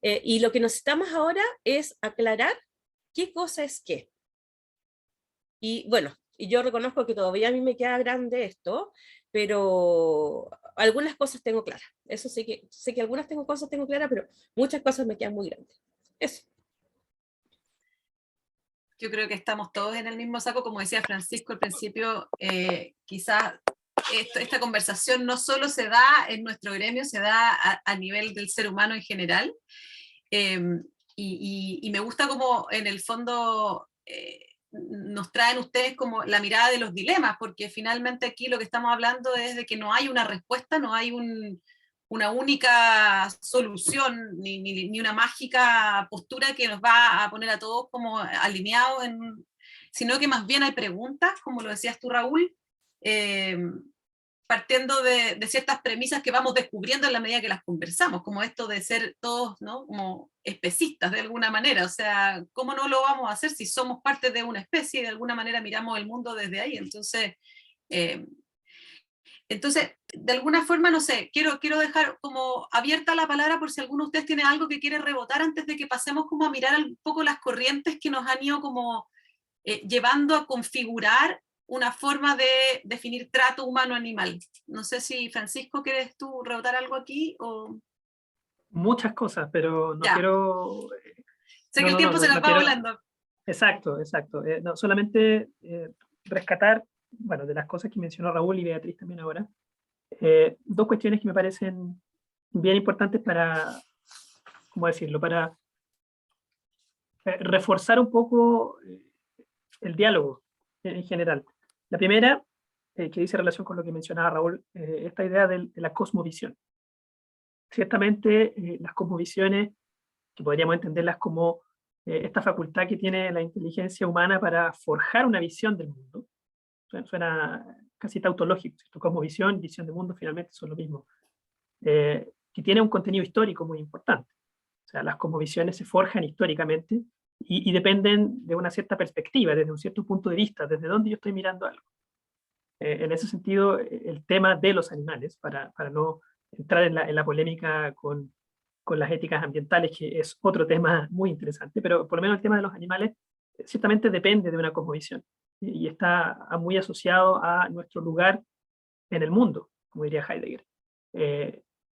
y lo que necesitamos ahora es aclarar qué cosa es qué. Y bueno, y yo reconozco que todavía a mí me queda grande esto, pero algunas cosas tengo claras. Eso sí que sé que algunas cosas tengo claras, pero muchas cosas me quedan muy grandes. Eso. yo creo que estamos todos en el mismo saco, como decía Francisco al principio, quizás esta conversación no solo se da en nuestro gremio, se da a nivel del ser humano en general, y me gusta como en el fondo nos traen ustedes como la mirada de los dilemas, porque finalmente aquí lo que estamos hablando es de que no hay una respuesta, no hay una única solución, ni una mágica postura que nos va a poner a todos como alineados, sino que más bien hay preguntas, como lo decías tú, Raúl, partiendo de ciertas premisas que vamos descubriendo en la medida que las conversamos, como esto de ser todos, ¿no?, como especistas de alguna manera. O sea, ¿cómo no lo vamos a hacer si somos parte de una especie y de alguna manera miramos el mundo desde ahí? Entonces, de alguna forma, no sé, quiero dejar como abierta la palabra por si alguno de ustedes tiene algo que quiere rebotar antes de que pasemos como a mirar un poco las corrientes que nos han ido como llevando a configurar una forma de definir trato humano-animal. No sé si, Francisco, ¿quieres tú rebotar algo aquí? O... Muchas cosas, pero no Ya. quiero... Sé que el tiempo se nos va volando. Exacto. No, solamente rescatar, bueno, de las cosas que mencionó Raúl y Beatriz también ahora, dos cuestiones que me parecen bien importantes para, ¿cómo decirlo?, para reforzar un poco el diálogo en general. La primera, que dice relación con lo que mencionaba Raúl, esta idea de la cosmovisión. Ciertamente, las cosmovisiones, que podríamos entenderlas como esta facultad que tiene la inteligencia humana para forjar una visión del mundo, suena casi tautológico, ¿cierto? Cosmovisión, visión del mundo, finalmente son lo mismo, que tiene un contenido histórico muy importante. O sea, las cosmovisiones se forjan históricamente y dependen de una cierta perspectiva, desde un cierto punto de vista, desde donde yo estoy mirando algo. En ese sentido, el tema de los animales, para no entrar en la polémica con las éticas ambientales, que es otro tema muy interesante, pero por lo menos el tema de los animales ciertamente depende de una cosmovisión y está muy asociado a nuestro lugar en el mundo, como diría Heidegger.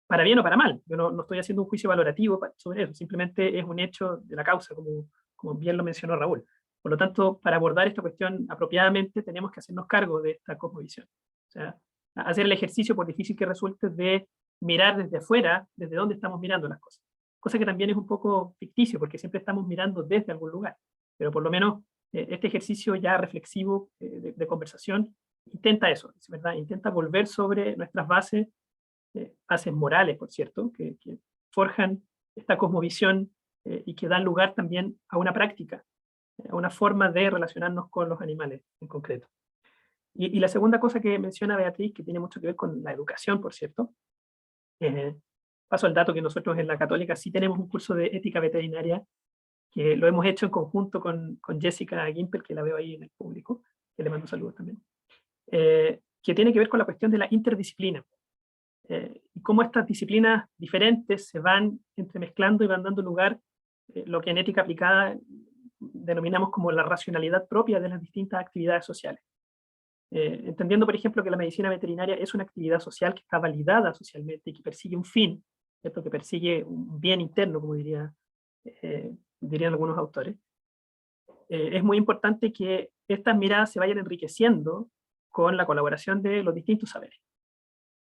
Para bien o para mal, yo no estoy haciendo un juicio valorativo sobre eso, simplemente es un hecho de la causa, como bien lo mencionó Raúl. Por lo tanto, para abordar esta cuestión apropiadamente, tenemos que hacernos cargo de esta cosmovisión. O sea, hacer el ejercicio, por difícil que resulte, de mirar desde afuera, desde dónde estamos mirando las cosas. Cosa que también es un poco ficticio, porque siempre estamos mirando desde algún lugar. Pero por lo menos este ejercicio ya reflexivo de conversación intenta eso, ¿verdad? Intenta volver sobre nuestras bases, bases morales, por cierto, que forjan esta cosmovisión y que dan lugar también a una práctica, a una forma de relacionarnos con los animales en concreto. Y la segunda cosa que menciona Beatriz, que tiene mucho que ver con la educación, por cierto, paso al dato que nosotros en la Católica sí tenemos un curso de ética veterinaria, que lo hemos hecho en conjunto con Jessica Gimpel, que la veo ahí en el público, que le mando saludos también, que tiene que ver con la cuestión de la interdisciplina, y cómo estas disciplinas diferentes se van entremezclando y van dando lugar lo que en ética aplicada denominamos como la racionalidad propia de las distintas actividades sociales. Entendiendo, por ejemplo, que la medicina veterinaria es una actividad social que está validada socialmente y que persigue un fin, ¿cierto?, que persigue un bien interno, como dirían algunos autores. Es muy importante que estas miradas se vayan enriqueciendo con la colaboración de los distintos saberes.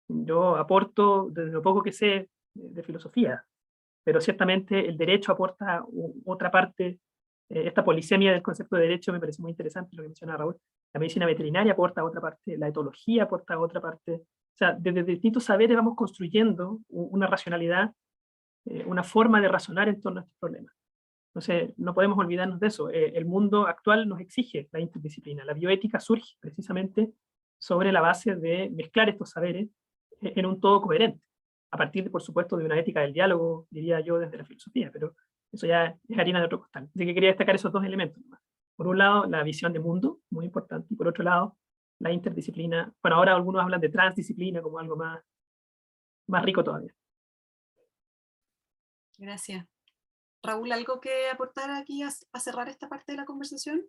Yo aporto desde lo poco que sé de filosofía, pero ciertamente el derecho aporta otra parte. Esta polisemia del concepto de derecho me parece muy interesante, lo que menciona Raúl. La medicina veterinaria aporta otra parte, la etología aporta otra parte. O sea, desde distintos saberes vamos construyendo una racionalidad, una forma de razonar en torno a estos problemas. Entonces, no podemos olvidarnos de eso. El mundo actual nos exige la interdisciplina. La bioética surge precisamente sobre la base de mezclar estos saberes en un todo coherente, a partir, por supuesto, de una ética del diálogo, diría yo, desde la filosofía, pero eso ya es harina de otro costal. Así que quería destacar esos dos elementos. Por un lado, la visión de mundo, muy importante, y por otro lado, la interdisciplina. Bueno, ahora algunos hablan de transdisciplina como algo más rico todavía. Gracias. Raúl, ¿algo que aportar aquí a cerrar esta parte de la conversación?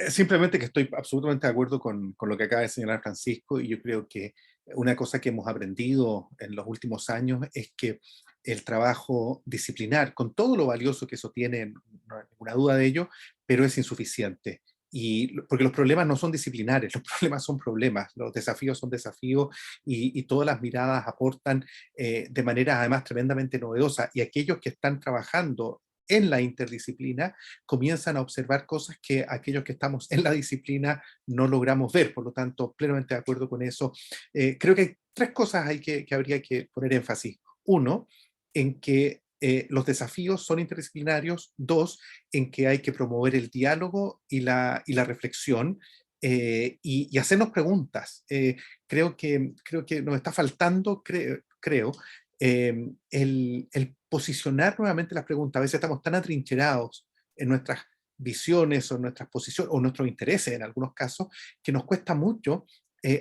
Simplemente que estoy absolutamente de acuerdo con lo que acaba de señalar Francisco, y yo creo que una cosa que hemos aprendido en los últimos años es que el trabajo disciplinar, con todo lo valioso que eso tiene, no hay ninguna duda de ello, pero es insuficiente. Porque los problemas no son disciplinares, los problemas son problemas, los desafíos son desafíos, y todas las miradas aportan de manera además tremendamente novedosa, y aquellos que están trabajando en la interdisciplina comienzan a observar cosas que aquellos que estamos en la disciplina no logramos ver. Por lo tanto, plenamente de acuerdo con eso. Creo que hay tres cosas ahí que habría que poner énfasis. Uno, en que los desafíos son interdisciplinarios. Dos, en que hay que promover el diálogo y la reflexión, y hacernos preguntas. Creo que nos está faltando, creo, el posicionar nuevamente las preguntas. A veces estamos tan atrincherados en nuestras visiones o en nuestras posiciones o nuestros intereses en algunos casos, que nos cuesta mucho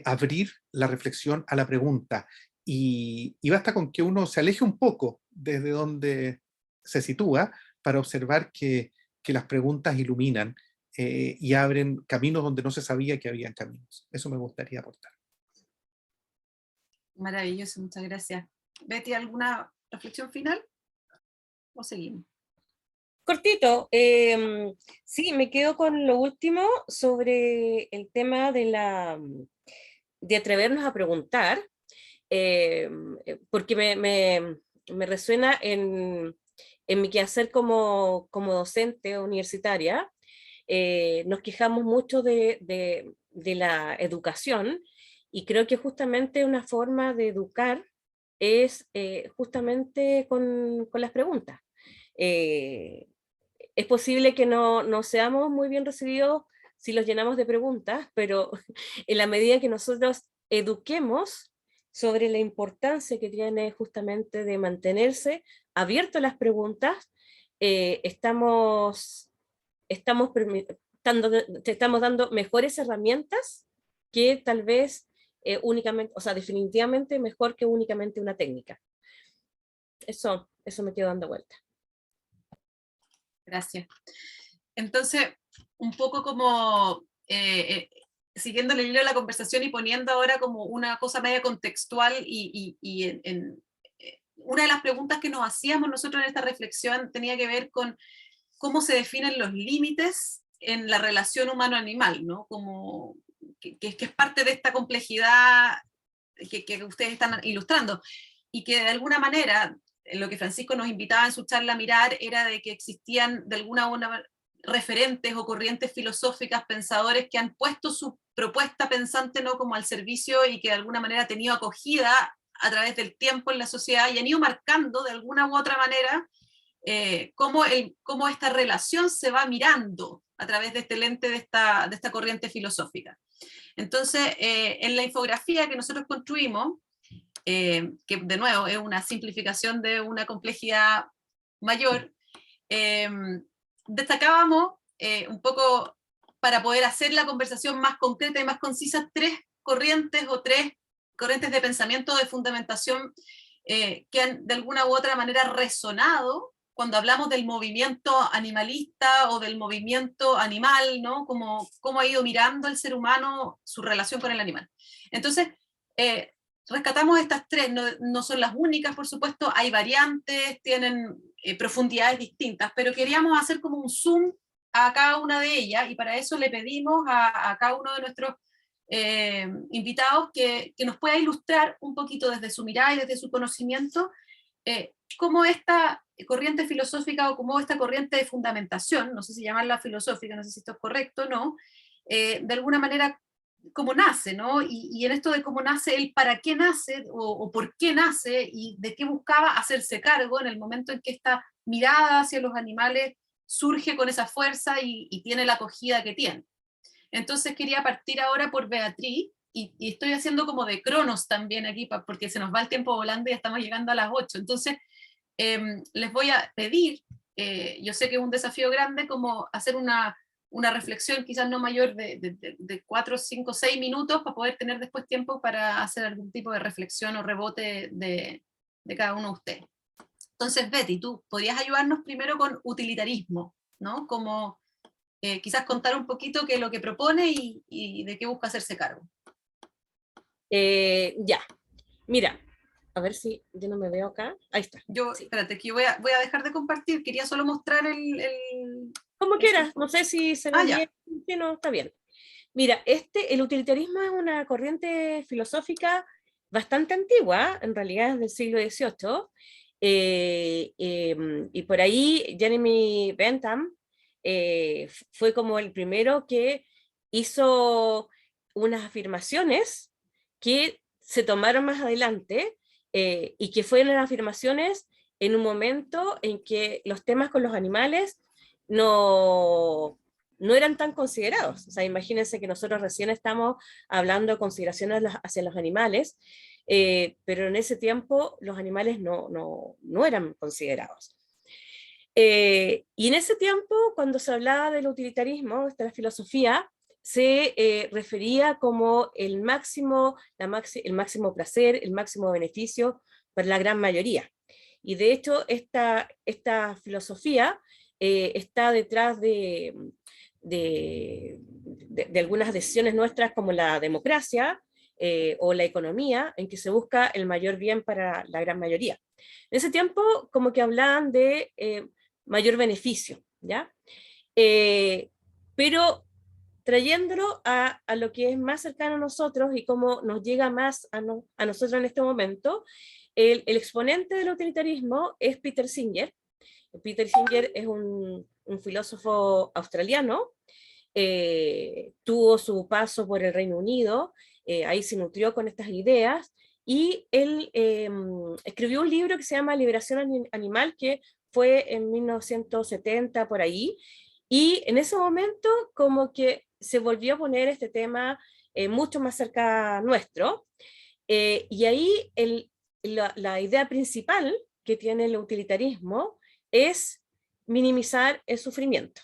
abrir la reflexión a la pregunta. Y basta con que uno se aleje un poco desde donde se sitúa para observar que las preguntas iluminan y abren caminos donde no se sabía que habían caminos. Eso me gustaría aportar. Maravilloso, muchas gracias. Betty, ¿alguna reflexión final? ¿O seguimos? Cortito, sí, me quedo con lo último sobre el tema de atrevernos a preguntar, porque me resuena en mi quehacer como docente universitaria. Nos quejamos mucho de la educación, y creo que justamente una forma de educar es justamente con las preguntas. Es posible que no seamos muy bien recibidos si los llenamos de preguntas, pero en la medida que nosotros eduquemos sobre la importancia que tiene justamente de mantenerse abierto a las preguntas, estamos dando mejores herramientas que tal vez únicamente, o sea, definitivamente mejor que únicamente una técnica. Eso me quedo dando vuelta. Gracias. Entonces, un poco como siguiendo el hilo de la conversación y poniendo ahora como una cosa media contextual, una de las preguntas que nos hacíamos nosotros en esta reflexión tenía que ver con cómo se definen los límites en la relación humano-animal, ¿no? Como que es parte de esta complejidad que ustedes están ilustrando, y que de alguna manera lo que Francisco nos invitaba en su charla a mirar era de que existían de alguna manera referentes o corrientes filosóficas, pensadores que han puesto su propuesta pensante, ¿no?, como al servicio, y que de alguna manera ha tenido acogida a través del tiempo en la sociedad, y han ido marcando de alguna u otra manera cómo esta relación se va mirando a través de este lente de esta corriente filosófica. Entonces, en la infografía que nosotros construimos, que de nuevo es una simplificación de una complejidad mayor, destacábamos un poco, para poder hacer la conversación más concreta y más concisa, tres corrientes de pensamiento de fundamentación que han de alguna u otra manera resonado cuando hablamos del movimiento animalista o del movimiento animal, ¿no? Cómo ha ido mirando el ser humano su relación con el animal. Entonces, rescatamos estas tres, no son las únicas, por supuesto, hay variantes, tienen profundidades distintas, pero queríamos hacer como un zoom a cada una de ellas, y para eso le pedimos a cada uno de nuestros invitados que nos pueda ilustrar un poquito desde su mirada y desde su conocimiento cómo esta corriente filosófica o cómo esta corriente de fundamentación, no sé si llamarla filosófica, no sé si esto es correcto o no, de alguna manera cómo nace, ¿no? Y en esto de cómo nace, el para qué nace o por qué nace y de qué buscaba hacerse cargo en el momento en que esta mirada hacia los animales surge con esa fuerza y tiene la acogida que tiene. Entonces quería partir ahora por Beatriz, y estoy haciendo como de cronos también aquí, porque se nos va el tiempo volando y ya estamos llegando a las 8. Entonces les voy a pedir, yo sé que es un desafío grande, como hacer una reflexión quizás no mayor de 4, 5, 6 minutos, para poder tener después tiempo para hacer algún tipo de reflexión o rebote de cada uno de ustedes. Entonces, Betty, tú podrías ayudarnos primero con utilitarismo, ¿no? Como quizás contar un poquito qué es lo que propone y de qué busca hacerse cargo. Ya, mira, A ver si yo no me veo acá. Ahí está. Yo, Sí. espérate, que voy a dejar de compartir, quería solo mostrar Como el quieras, no sé si se ve ya. bien, si no, está bien. Mira, el utilitarismo es una corriente filosófica bastante antigua, en realidad es del siglo XVIII, y por ahí Jeremy Bentham fue como el primero que hizo unas afirmaciones que se tomaron más adelante y que fueron afirmaciones en un momento en que los temas con los animales no eran tan considerados. O sea, imagínense que nosotros recién estamos hablando de consideraciones hacia los animales, pero en ese tiempo los animales no eran considerados. Y en ese tiempo, cuando se hablaba del utilitarismo, esta filosofía, se refería como el máximo placer, el máximo beneficio para la gran mayoría. Y de hecho, esta filosofía está detrás de algunas decisiones nuestras como la democracia o la economía, en que se busca el mayor bien para la gran mayoría. En ese tiempo, como que hablaban de mayor beneficio, ¿ya? Pero trayéndolo a lo que es más cercano a nosotros y cómo nos llega más a nosotros en este momento, el exponente del utilitarismo es Peter Singer. Peter Singer es un filósofo australiano, tuvo su paso por el Reino Unido, ahí se nutrió con estas ideas, y él escribió un libro que se llama Liberación Animal, que fue en 1970 por ahí, y en ese momento como que se volvió a poner este tema mucho más cerca nuestro, y ahí la idea principal que tiene el utilitarismo es minimizar el sufrimiento.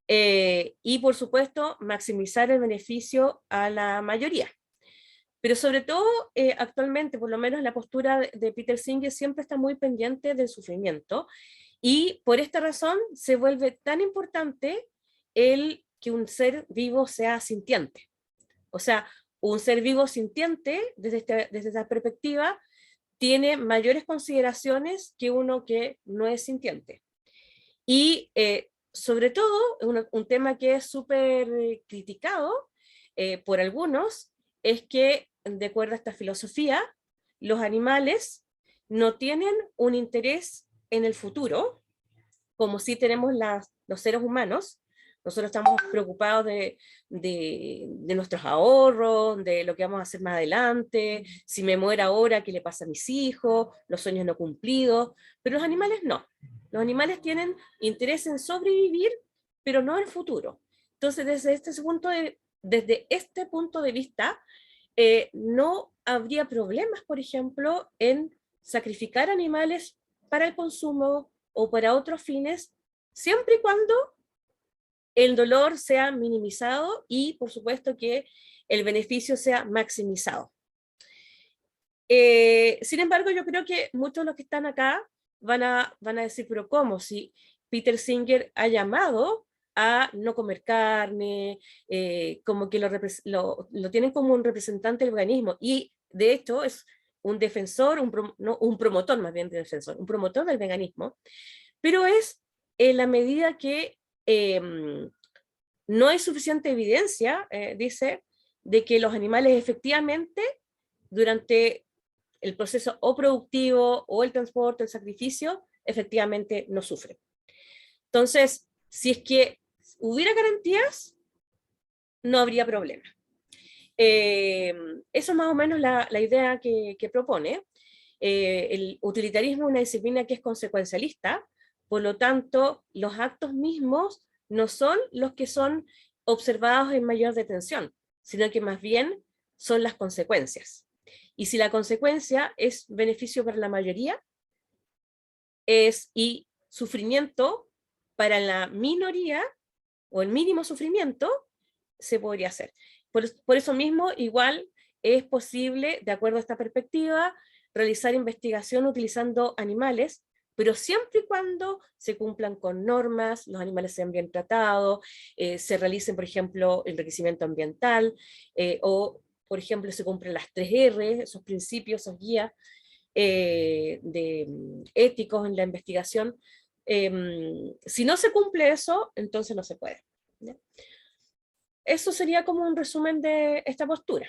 Y por supuesto maximizar el beneficio a la mayoría. Pero sobre todo actualmente, por lo menos la postura de Peter Singer siempre está muy pendiente del sufrimiento, y por esta razón se vuelve tan importante el que un ser vivo sea sintiente. O sea, un ser vivo sintiente, desde esta perspectiva, tiene mayores consideraciones que uno que no es sintiente. Y sobre todo, un tema que es súper criticado por algunos, es que, de acuerdo a esta filosofía, los animales no tienen un interés en el futuro, como si tenemos los seres humanos. Nosotros estamos preocupados de nuestros ahorros, de lo que vamos a hacer más adelante, si me muero ahora, qué le pasa a mis hijos, los sueños no cumplidos, pero los animales no. Los animales tienen interés en sobrevivir, pero no en el futuro. Entonces, desde este punto de vista, no habría problemas, por ejemplo, en sacrificar animales para el consumo o para otros fines, siempre y cuando el dolor sea minimizado y, por supuesto, que el beneficio sea maximizado. Sin embargo, yo creo que muchos de los que están acá van a decir, pero ¿cómo? Si Peter Singer ha llamado a no comer carne, como que lo tienen como un representante del veganismo, y de hecho es un defensor, un promotor más bien de defensor, un promotor del veganismo, pero es en la medida que no hay suficiente evidencia, dice, de que los animales efectivamente durante el proceso o productivo o el transporte, el sacrificio, efectivamente no sufren. Entonces, si es que hubiera garantías, no habría problema. Eso es más o menos la idea que propone. El utilitarismo es una disciplina que es consecuencialista, por lo tanto, los actos mismos no son los que son observados en mayor detención, sino que más bien son las consecuencias. Y si la consecuencia es beneficio para la mayoría, y sufrimiento para la minoría, o el mínimo sufrimiento, se podría hacer. Por eso mismo, igual es posible, de acuerdo a esta perspectiva, realizar investigación utilizando animales, pero siempre y cuando se cumplan con normas, los animales sean bien tratados, se realicen, por ejemplo, enriquecimiento ambiental, o por ejemplo, se cumplen las 3R, esos principios, esos guías éticos en la investigación. Si no se cumple eso, entonces no se puede, ¿ya? Eso sería como un resumen de esta postura.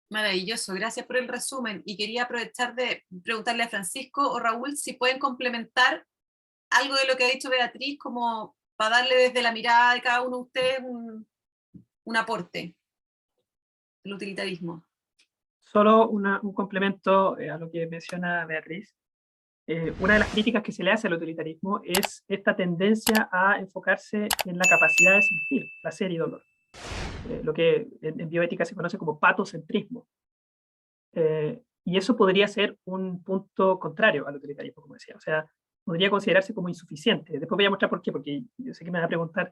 Maravilloso, gracias por el resumen. Y quería aprovechar de preguntarle a Francisco o Raúl si pueden complementar algo de lo que ha dicho Beatriz, como para darle desde la mirada de cada uno de ustedes un aporte del utilitarismo. Solo un complemento a lo que menciona Beatriz. Una de las críticas que se le hace al utilitarismo es esta tendencia a enfocarse en la capacidad de sentir placer y dolor. Lo que en bioética se conoce como patocentrismo. Y eso podría ser un punto contrario al utilitarismo, como decía. O sea, podría considerarse como insuficiente. Después voy a mostrar por qué, porque yo sé que me va a preguntar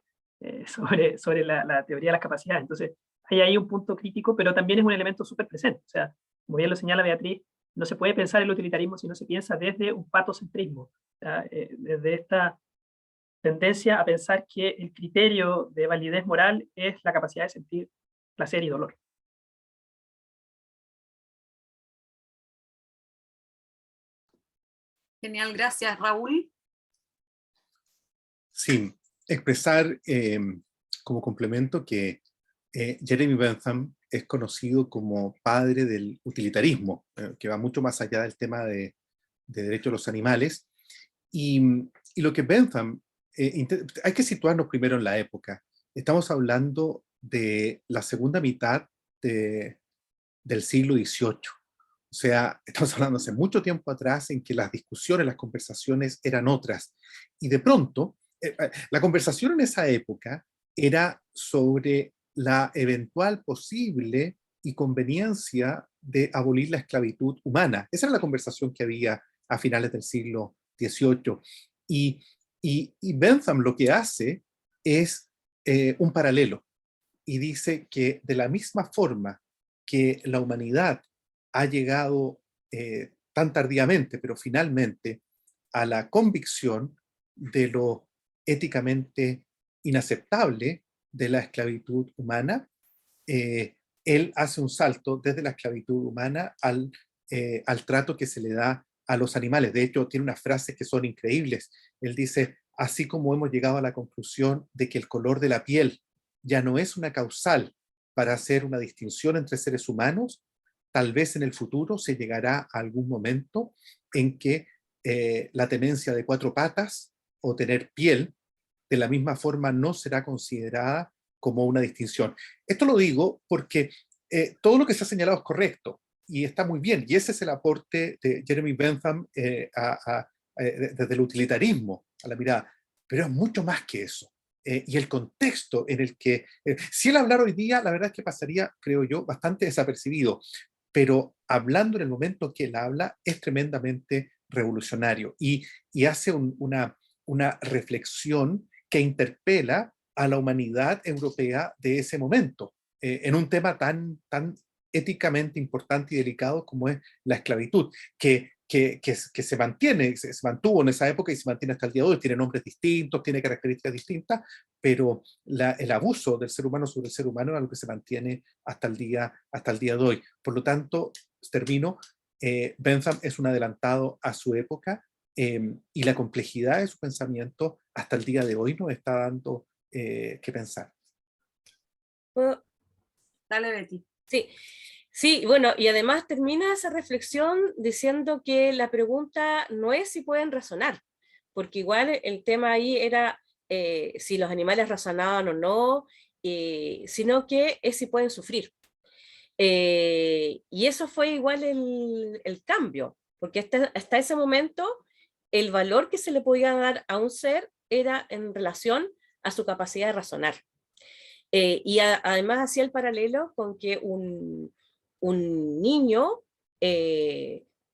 sobre la teoría de las capacidades. Entonces, hay ahí un punto crítico, pero también es un elemento súper presente. O sea, como bien lo señala Beatriz, no se puede pensar el utilitarismo si no se piensa desde un patocentrismo. O sea, desde esta tendencia a pensar que el criterio de validez moral es la capacidad de sentir placer y dolor. Genial, gracias. Raúl. Sí, expresar como complemento que Jeremy Bentham es conocido como padre del utilitarismo, que va mucho más allá del tema de derechos de los animales. Y lo que Bentham, hay que situarnos primero en la época. Estamos hablando de la segunda mitad del siglo XVIII. O sea, estamos hablando hace mucho tiempo atrás en que las discusiones, las conversaciones eran otras. Y de pronto, la conversación en esa época era sobre la eventual posible y conveniencia de abolir la esclavitud humana. Esa era la conversación que había a finales del siglo XVIII. Y Bentham lo que hace es un paralelo y dice que de la misma forma que la humanidad ha llegado tan tardíamente, pero finalmente, a la convicción de lo éticamente inaceptable de la esclavitud humana, él hace un salto desde la esclavitud humana al trato que se le da a los animales. De hecho, tiene unas frases que son increíbles. Él dice, así como hemos llegado a la conclusión de que el color de la piel ya no es una causal para hacer una distinción entre seres humanos, tal vez en el futuro se llegará a algún momento en que la tenencia de 4 patas o tener piel de la misma forma no será considerada como una distinción. Esto lo digo porque todo lo que se ha señalado es correcto y está muy bien, y ese es el aporte de Jeremy Bentham desde el utilitarismo a la mirada, pero es mucho más que eso. Y el contexto en el que, si él hablara hoy día, la verdad es que pasaría, creo yo, bastante desapercibido, pero hablando en el momento que él habla es tremendamente revolucionario y hace una reflexión que interpela a la humanidad europea de ese momento, en un tema tan éticamente importante y delicado como es la esclavitud, que se mantiene, se mantuvo en esa época y se mantiene hasta el día de hoy, tiene nombres distintos, tiene características distintas, pero el abuso del ser humano sobre el ser humano es algo que se mantiene hasta el día de hoy. Por lo tanto, termino, Bentham es un adelantado a su época, y la complejidad de su pensamiento hasta el día de hoy nos está dando que pensar. Dale, Betty. Sí. Sí, bueno, y además termina esa reflexión diciendo que la pregunta no es si pueden razonar, porque igual el tema ahí era si los animales razonaban o no, sino que es si pueden sufrir. Y eso fue igual el cambio, porque hasta ese momento el valor que se le podía dar a un ser era en relación a su capacidad de razonar. Y además hacía el paralelo con que un niño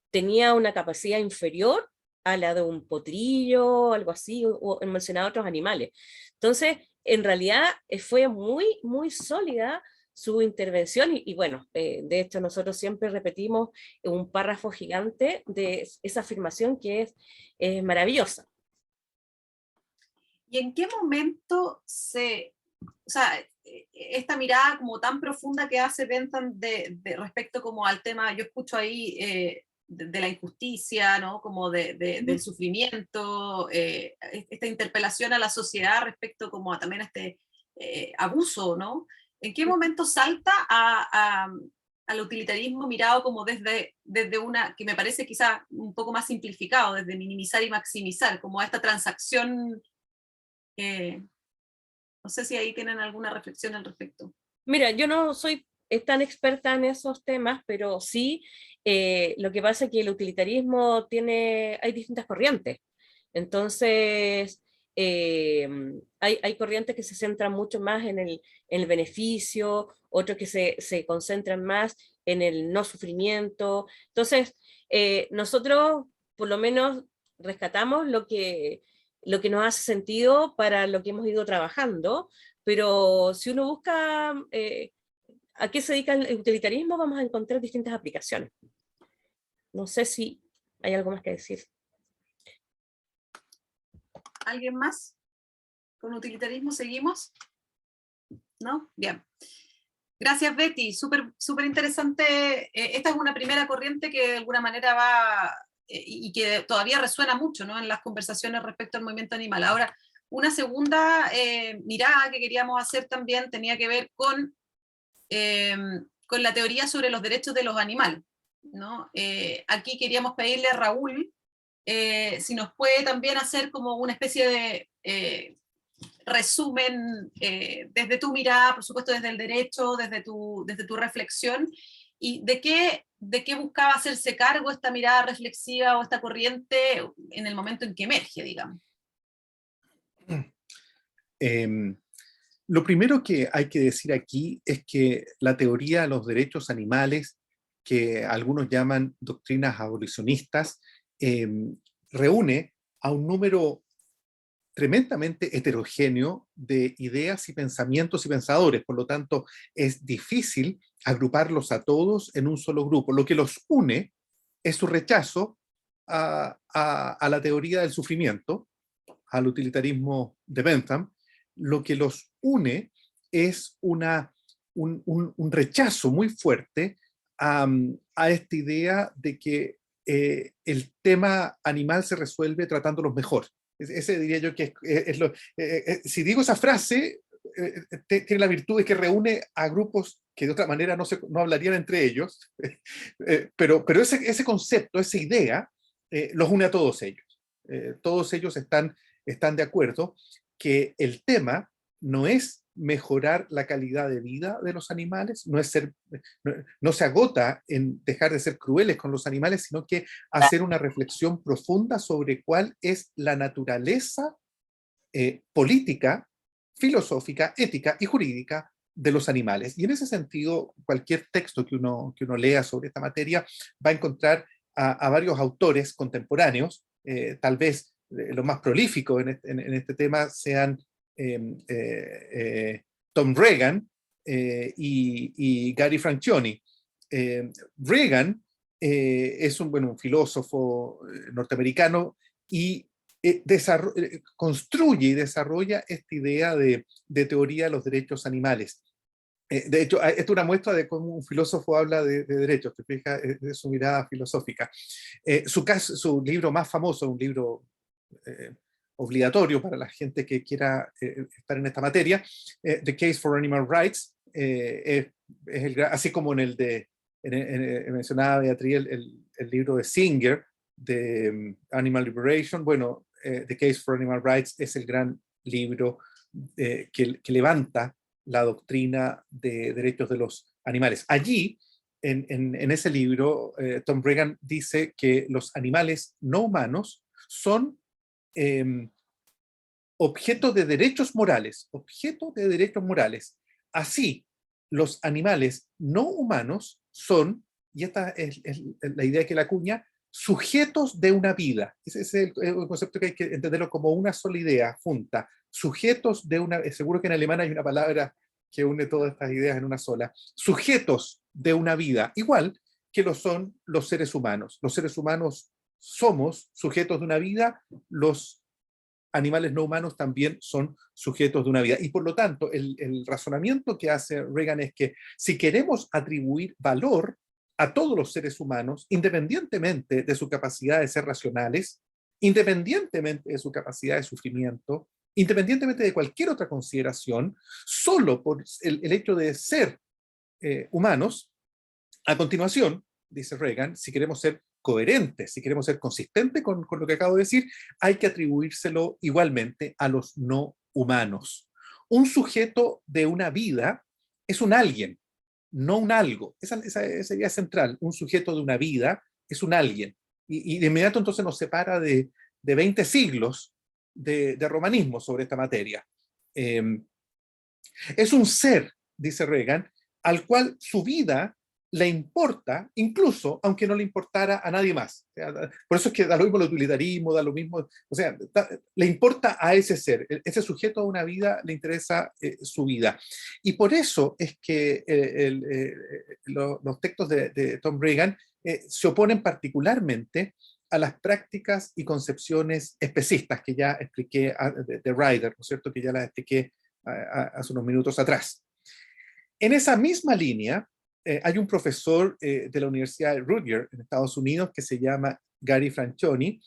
tenía una capacidad inferior a la de un potrillo, algo así, o mencionaba otros animales. Entonces, en realidad fue muy, muy sólida su intervención y bueno, de hecho nosotros siempre repetimos un párrafo gigante de esa afirmación que es maravillosa. ¿Y en qué momento o sea, esta mirada como tan profunda que hace Bentham de respecto como al tema, yo escucho ahí de la injusticia, ¿no? Como del sufrimiento, esta interpelación a la sociedad respecto como también a este abuso, ¿no? ¿En qué momento salta al utilitarismo mirado como desde una, que me parece quizá un poco más simplificado, desde minimizar y maximizar, como a esta transacción? No sé si ahí tienen alguna reflexión al respecto. Mira, yo no soy tan experta en esos temas, pero sí, lo que pasa es que el utilitarismo hay distintas corrientes. Entonces, hay corrientes que se centran mucho más en el beneficio, otros que se concentran más en el no sufrimiento. Entonces, nosotros por lo menos rescatamos lo que nos hace sentido para lo que hemos ido trabajando, pero si uno busca a qué se dedica el utilitarismo, vamos a encontrar distintas aplicaciones. No sé si hay algo más que decir. ¿Alguien más? ¿Con utilitarismo seguimos? ¿No? Bien. Gracias, Betty. Súper interesante. Esta es una primera corriente que de alguna manera va y que todavía resuena mucho, ¿no? En las conversaciones respecto al movimiento animal. Ahora, una segunda mirada que queríamos hacer también tenía que ver con la teoría sobre los derechos de los animales, ¿no? Aquí queríamos pedirle a Raúl si nos puede también hacer como una especie de resumen desde tu mirada, por supuesto desde el derecho, desde tu reflexión, y de qué buscaba hacerse cargo esta mirada reflexiva o esta corriente en el momento en que emerge, digamos. Lo primero que hay que decir aquí es que la teoría de los derechos animales, que algunos llaman doctrinas abolicionistas, reúne a un número tremendamente heterogéneo de ideas y pensamientos y pensadores. Por lo tanto, es difícil agruparlos a todos en un solo grupo. Lo que los une es su rechazo a la teoría del sufrimiento, al utilitarismo de Bentham. Lo que los une es un rechazo muy fuerte a esta idea de que el tema animal se resuelve tratándolos mejor. Ese diría yo que si digo esa frase, tiene la virtud de que reúne a grupos que de otra manera no hablarían entre ellos, pero ese concepto, esa idea, los une a todos ellos. Todos ellos están de acuerdo que el tema no es mejorar la calidad de vida de los animales, no se agota en dejar de ser crueles con los animales, sino que hacer una reflexión profunda sobre cuál es la naturaleza política, filosófica, ética y jurídica de los animales. Y en ese sentido, cualquier texto que uno lea sobre esta materia va a encontrar a varios autores contemporáneos, tal vez los más prolíficos en este tema sean Tom Regan y Gary Francioni. Regan es un filósofo norteamericano y construye y desarrolla esta idea de teoría de los derechos animales. De hecho, esto es una muestra de cómo un filósofo habla de derechos, te fijas, de su mirada filosófica. Su libro más famoso, un libro obligatorio para la gente que quiera estar en esta materia, The Case for Animal Rights, así como mencionaba Beatriz el libro de Singer, de Animal Liberation. Bueno, The Case for Animal Rights es el gran libro que levanta la doctrina de derechos de los animales. Allí, en ese libro, Tom Regan dice que los animales no humanos son objeto de derechos morales, Así, los animales no humanos son, y esta es la idea que la acuña, sujetos de una vida. Ese es el concepto que hay que entenderlo como una sola idea junta. Sujetos de una, seguro que en alemán hay una palabra que une todas estas ideas en una sola. Sujetos de una vida, igual que lo son los seres humanos. Los seres humanos somos sujetos de una vida, los animales no humanos también son sujetos de una vida. Y por lo tanto, el razonamiento que hace Regan es que si queremos atribuir valor a todos los seres humanos, independientemente de su capacidad de ser racionales, independientemente de su capacidad de sufrimiento, independientemente de cualquier otra consideración, solo por el hecho de ser humanos, a continuación, dice Regan, si queremos ser coherentes, si queremos ser consistentes con lo que acabo de decir, hay que atribuírselo igualmente a los no humanos. Un sujeto de una vida es un alguien, no un algo. Esa idea es central. Un sujeto de una vida es un alguien. Y de inmediato entonces nos separa de 20 siglos de romanismo sobre esta materia. Es un ser, dice Regan, al cual su vida le importa, incluso aunque no le importara a nadie más. O sea, por eso es que da lo mismo el utilitarismo, da lo mismo, o sea, le importa a ese ser, ese sujeto de una vida le interesa su vida. Y por eso es que los textos de Tom Regan se oponen particularmente a las prácticas y concepciones especistas que ya expliqué de Ryder, ¿no es cierto? Que ya las expliqué hace unos minutos atrás. En esa misma línea, hay un profesor de la Universidad de Rutgers en Estados Unidos que se llama Gary Francioni,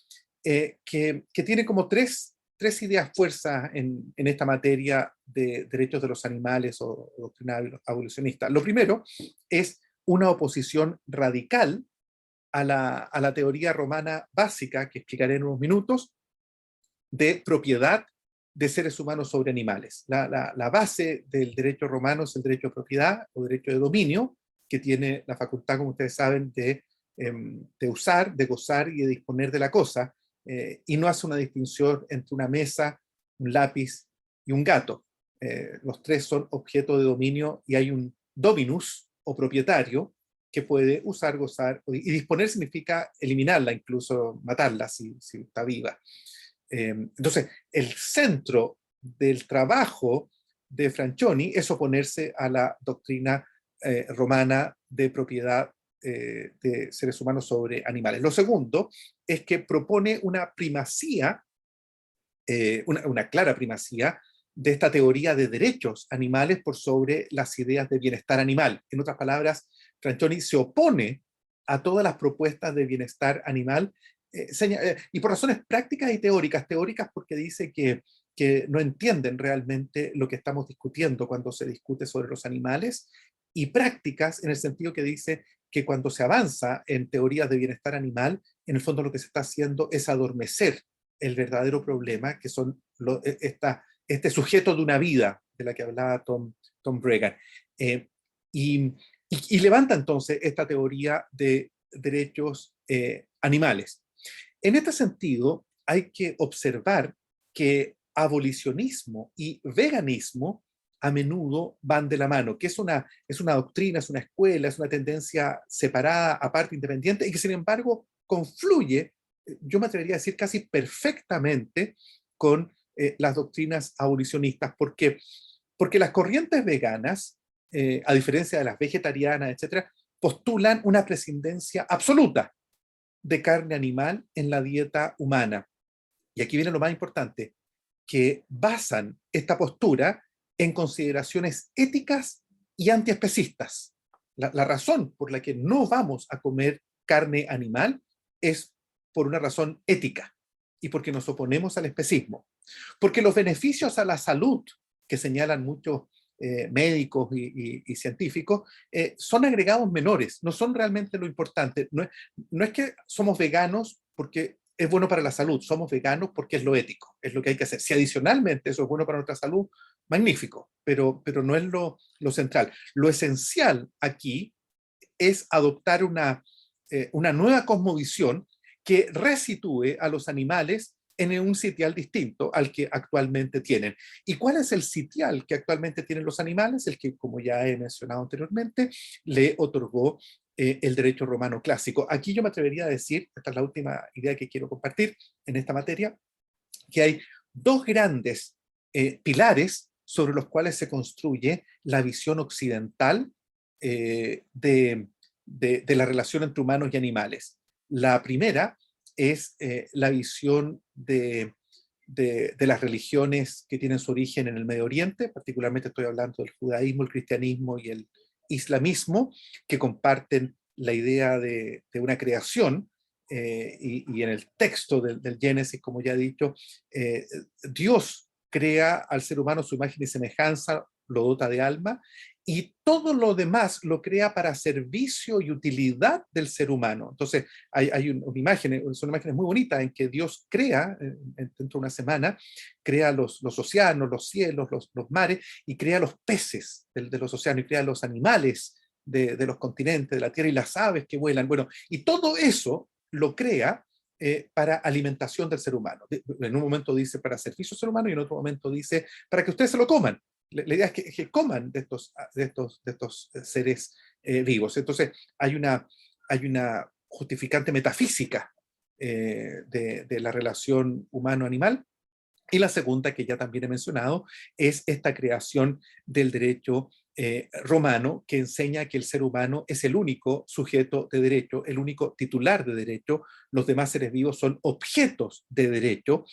que tiene como tres ideas fuerzas en esta materia de derechos de los animales o doctrina abolicionista. Lo primero es una oposición radical a la teoría romana básica, que explicaré en unos minutos, de propiedad de seres humanos sobre animales. La base del derecho romano es el derecho de propiedad o derecho de dominio, que tiene la facultad, como ustedes saben, de usar, de gozar y de disponer de la cosa, y no hace una distinción entre una mesa, un lápiz y un gato. Los tres son objeto de dominio y hay un dominus o propietario que puede usar, gozar, y disponer significa eliminarla, incluso matarla si está viva. Entonces, el centro del trabajo de Francioni es oponerse a la doctrina romana de propiedad de seres humanos sobre animales. Lo segundo es que propone una primacía, una clara primacía de esta teoría de derechos animales por sobre las ideas de bienestar animal. En otras palabras, Francioni se opone a todas las propuestas de bienestar animal y por razones prácticas y teóricas. Teóricas porque dice que no entienden realmente lo que estamos discutiendo cuando se discute sobre los animales, y prácticas en el sentido que dice que cuando se avanza en teorías de bienestar animal, en el fondo lo que se está haciendo es adormecer el verdadero problema, que son este sujeto de una vida de la que hablaba Tom Regan. Y levanta entonces esta teoría de derechos animales. En este sentido, hay que observar que abolicionismo y veganismo a menudo van de la mano, que es una doctrina, es una escuela, es una tendencia separada, aparte, independiente, y que sin embargo confluye, yo me atrevería a decir casi perfectamente, con las doctrinas abolicionistas, porque las corrientes veganas, a diferencia de las vegetarianas, etcétera, postulan una prescindencia absoluta de carne animal en la dieta humana. Y aquí viene lo más importante, que basan esta postura en consideraciones éticas y antiespecistas. La razón por la que no vamos a comer carne animal es por una razón ética y porque nos oponemos al especismo. Porque los beneficios a la salud que señalan muchos médicos y científicos son agregados menores, no son realmente lo importante. No es que somos veganos porque es bueno para la salud, somos veganos porque es lo ético, es lo que hay que hacer. Si adicionalmente eso es bueno para nuestra salud, magnífico, pero no es lo central. Lo esencial aquí es adoptar una nueva cosmovisión que resitúe a los animales en un sitial distinto al que actualmente tienen. ¿Y cuál es el sitial que actualmente tienen los animales? El que, como ya he mencionado anteriormente, le otorgó el derecho romano clásico. Aquí yo me atrevería a decir, esta es la última idea que quiero compartir en esta materia, que hay dos grandes pilares sobre los cuales se construye la visión occidental de la relación entre humanos y animales. La primera es la visión de de las religiones que tienen su origen en el Medio Oriente, particularmente estoy hablando del judaísmo, el cristianismo y el islamismo, que comparten la idea de una creación, y en el texto del Génesis, como ya he dicho, Dios crea al ser humano su imagen y semejanza, lo dota de alma, y todo lo demás lo crea para servicio y utilidad del ser humano. Entonces, hay una imagen, son imágenes muy bonitas en que Dios crea, dentro de una semana, crea los océanos, los cielos, los mares, y crea los peces de los océanos, y crea los animales de los continentes, de la tierra, y las aves que vuelan. Bueno, y todo eso lo crea para alimentación del ser humano. En un momento dice para servicio al ser humano, y en otro momento dice para que ustedes se lo coman. La idea es que coman de estos seres vivos. Entonces hay una justificante metafísica de la relación humano-animal. Y la segunda, que ya también he mencionado, es esta creación del derecho romano, que enseña que el ser humano es el único sujeto de derecho, el único titular de derecho. Los demás seres vivos son objetos de derecho,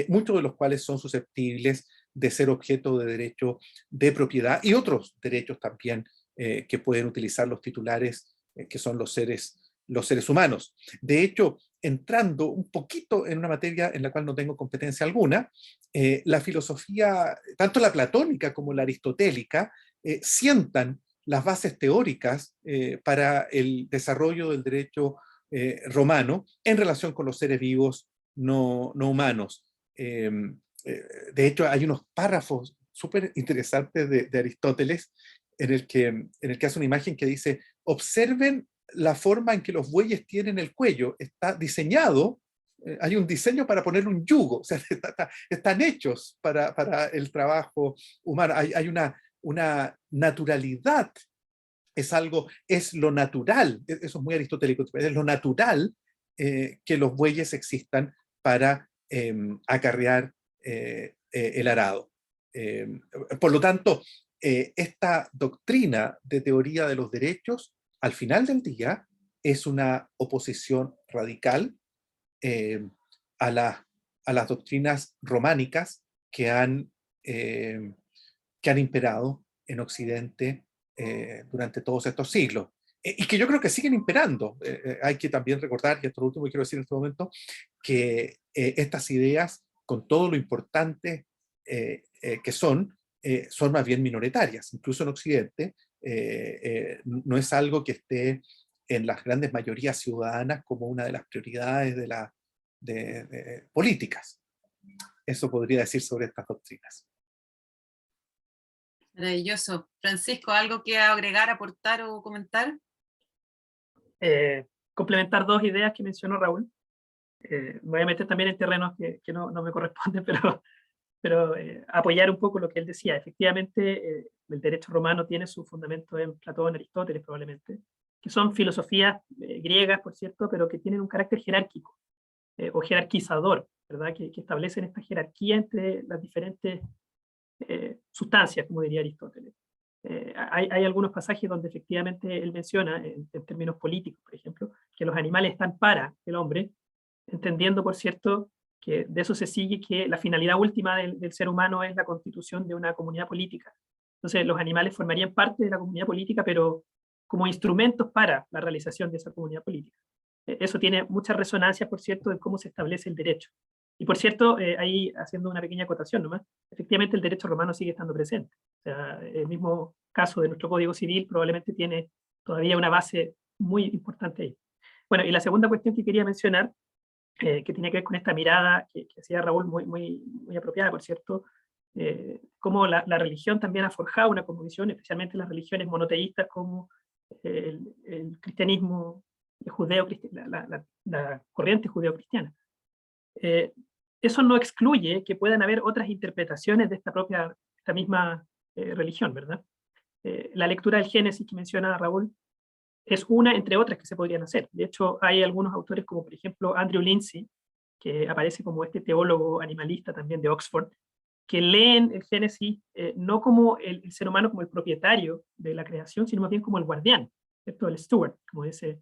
muchos de los cuales son susceptibles de ser objeto de derecho de propiedad, y otros derechos también que pueden utilizar los titulares, que son los seres humanos. De hecho, entrando un poquito en una materia en la cual no tengo competencia alguna, la filosofía, tanto la platónica como la aristotélica, sientan las bases teóricas para el desarrollo del derecho romano en relación con los seres vivos no humanos. De hecho, hay unos párrafos súper interesantes de Aristóteles en el que hace una imagen que dice: observen la forma en que los bueyes tienen el cuello. Está diseñado, hay un diseño para poner un yugo, o sea, están hechos para el trabajo humano. Hay una naturalidad, es lo natural, eso es muy aristotélico, es lo natural que los bueyes existan para acarrear el arado. Por lo tanto, esta doctrina de teoría de los derechos, al final del día, es una oposición radical a las doctrinas románicas que han imperado en Occidente durante todos estos siglos. Y que yo creo que siguen imperando. Hay que también recordar, y esto es lo último que quiero decir en este momento, que estas ideas, con todo lo importante que son más bien minoritarias. Incluso en Occidente no es algo que esté en las grandes mayorías ciudadanas como una de las prioridades de políticas. Eso podría decir sobre estas doctrinas. Maravilloso. Francisco, ¿algo que agregar, aportar o comentar? Complementar dos ideas que mencionó Raúl. Me voy a meter también en terrenos que no me corresponden, pero apoyar un poco lo que él decía. Efectivamente, el derecho romano tiene su fundamento en Platón, Aristóteles probablemente, que son filosofías griegas, por cierto, pero que tienen un carácter jerárquico o jerarquizador, ¿verdad? Que establecen esta jerarquía entre las diferentes sustancias, como diría Aristóteles. Hay algunos pasajes donde efectivamente él menciona, en términos políticos, por ejemplo, que los animales están para el hombre, entendiendo, por cierto, que de eso se sigue que la finalidad última del ser humano es la constitución de una comunidad política. Entonces, los animales formarían parte de la comunidad política, pero como instrumentos para la realización de esa comunidad política. Eso tiene mucha resonancia, por cierto, en cómo se establece el derecho. Y por cierto, ahí haciendo una pequeña acotación nomás, efectivamente el derecho romano sigue estando presente. O sea, el mismo caso de nuestro Código Civil probablemente tiene todavía una base muy importante ahí. Bueno, y la segunda cuestión que quería mencionar, que tiene que ver con esta mirada que hacía Raúl, muy apropiada, por cierto, cómo la religión también ha forjado una cosmovisión, especialmente las religiones monoteístas como el cristianismo, la corriente judeo-cristiana. Eso no excluye que puedan haber otras interpretaciones de esta misma religión, ¿verdad? La lectura del Génesis que menciona Raúl es una entre otras que se podrían hacer. De hecho, hay algunos autores como por ejemplo Andrew Lindsay, que aparece como este teólogo animalista también de Oxford, que leen el Génesis no como el ser humano como el propietario de la creación, sino más bien como el guardián, ¿cierto? El steward, como dice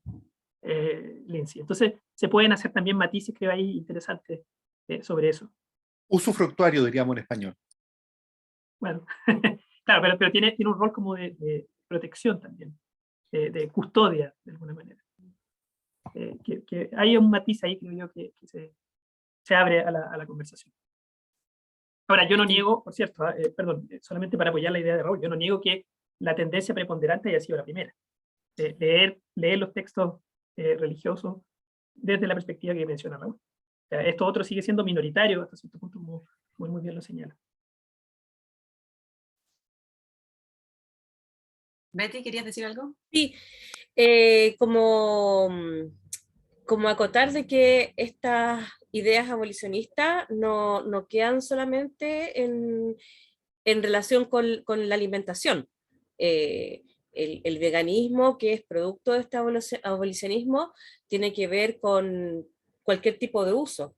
Lindsay. Entonces, se pueden hacer también matices, creo, ahí interesantes sobre eso. Usufructuario, diríamos en español. Bueno, claro, pero tiene un rol como de protección también, de custodia, de alguna manera. Que hay un matiz ahí, creo yo, que se abre a la conversación. Ahora, yo no niego, por cierto, perdón, solamente para apoyar la idea de Raúl, yo no niego que la tendencia preponderante haya sido la primera. Leer los textos religiosos desde la perspectiva que menciona Raúl. O sea, esto otro sigue siendo minoritario hasta cierto punto, como muy bien lo señala. Betty, ¿querías decir algo? Sí, como acotar de que estas ideas abolicionistas no quedan solamente en relación con la alimentación. El veganismo, que es producto de este abolicionismo, tiene que ver con cualquier tipo de uso.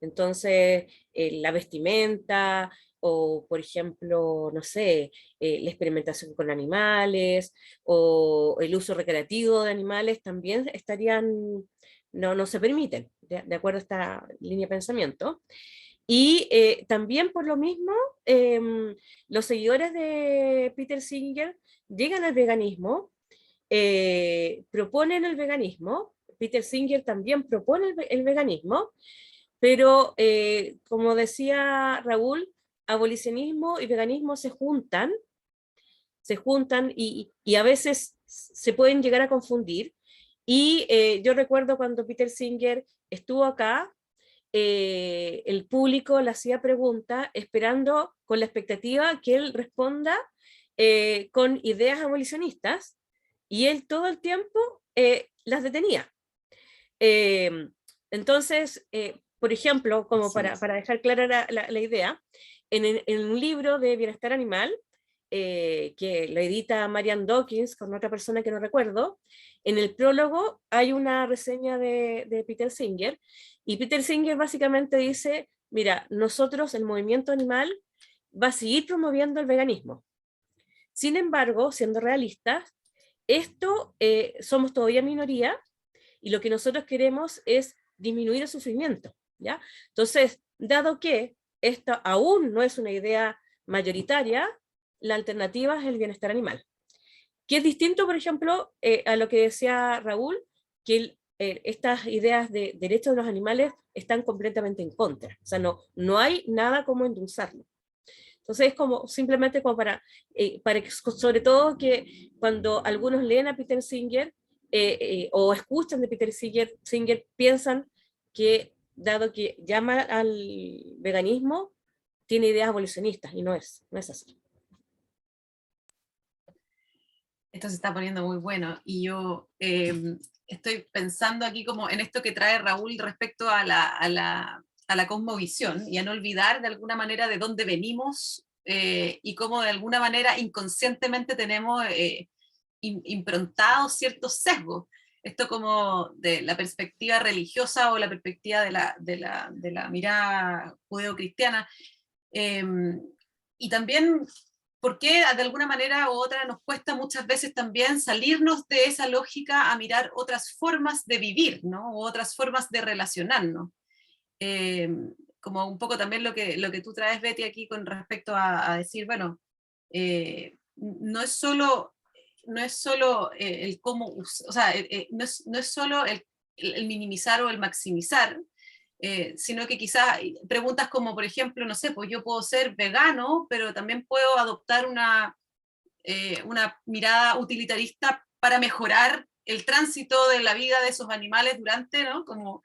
Entonces, la vestimenta, o por ejemplo, no sé, la experimentación con animales, o el uso recreativo de animales también no se permiten, de acuerdo a esta línea de pensamiento. Y también por lo mismo, los seguidores de Peter Singer llegan al veganismo, proponen el veganismo. Peter Singer también propone el veganismo, pero como decía Raúl, abolicionismo y veganismo se juntan y a veces se pueden llegar a confundir. Y yo recuerdo cuando Peter Singer estuvo acá, el público le hacía preguntas esperando con la expectativa que él responda con ideas abolicionistas, y él todo el tiempo las detenía. Entonces, por ejemplo, como para dejar clara la idea, en un libro de bienestar animal, que lo edita Marianne Dawkins con otra persona que no recuerdo, en el prólogo hay una reseña de Peter Singer, y Peter Singer básicamente dice, mira, nosotros, el movimiento animal, va a seguir promoviendo el veganismo. Sin embargo, siendo realistas, somos todavía minoría, y lo que nosotros queremos es disminuir el sufrimiento, ¿ya? Entonces, dado que esto aún no es una idea mayoritaria, la alternativa es el bienestar animal. Que es distinto, por ejemplo, a lo que decía Raúl, que estas ideas de derechos de los animales están completamente en contra. O sea, no hay nada como endulzarlo. Entonces es como simplemente como para que, sobre todo, que cuando algunos leen a Peter Singer o escuchan de Peter Singer, piensan que, dado que llama al veganismo, tiene ideas abolicionistas, y no es así. Esto se está poniendo muy bueno, y yo estoy pensando aquí como en esto que trae Raúl respecto a la cosmovisión, y a no olvidar de alguna manera de dónde venimos, y cómo de alguna manera inconscientemente tenemos improntados ciertos sesgos. Esto como de la perspectiva religiosa o la perspectiva de la mirada judeocristiana. Y también porque de alguna manera u otra nos cuesta muchas veces también salirnos de esa lógica a mirar otras formas de vivir, ¿no? O otras formas de relacionarnos. Como un poco también lo que tú traes, Betty, aquí con respecto a decir, bueno, no es solo el cómo, o sea, no es solo el minimizar o el maximizar, sino que quizás preguntas como, por ejemplo, no sé, pues yo puedo ser vegano, pero también puedo adoptar una mirada utilitarista para mejorar el tránsito de la vida de esos animales durante, ¿no? Como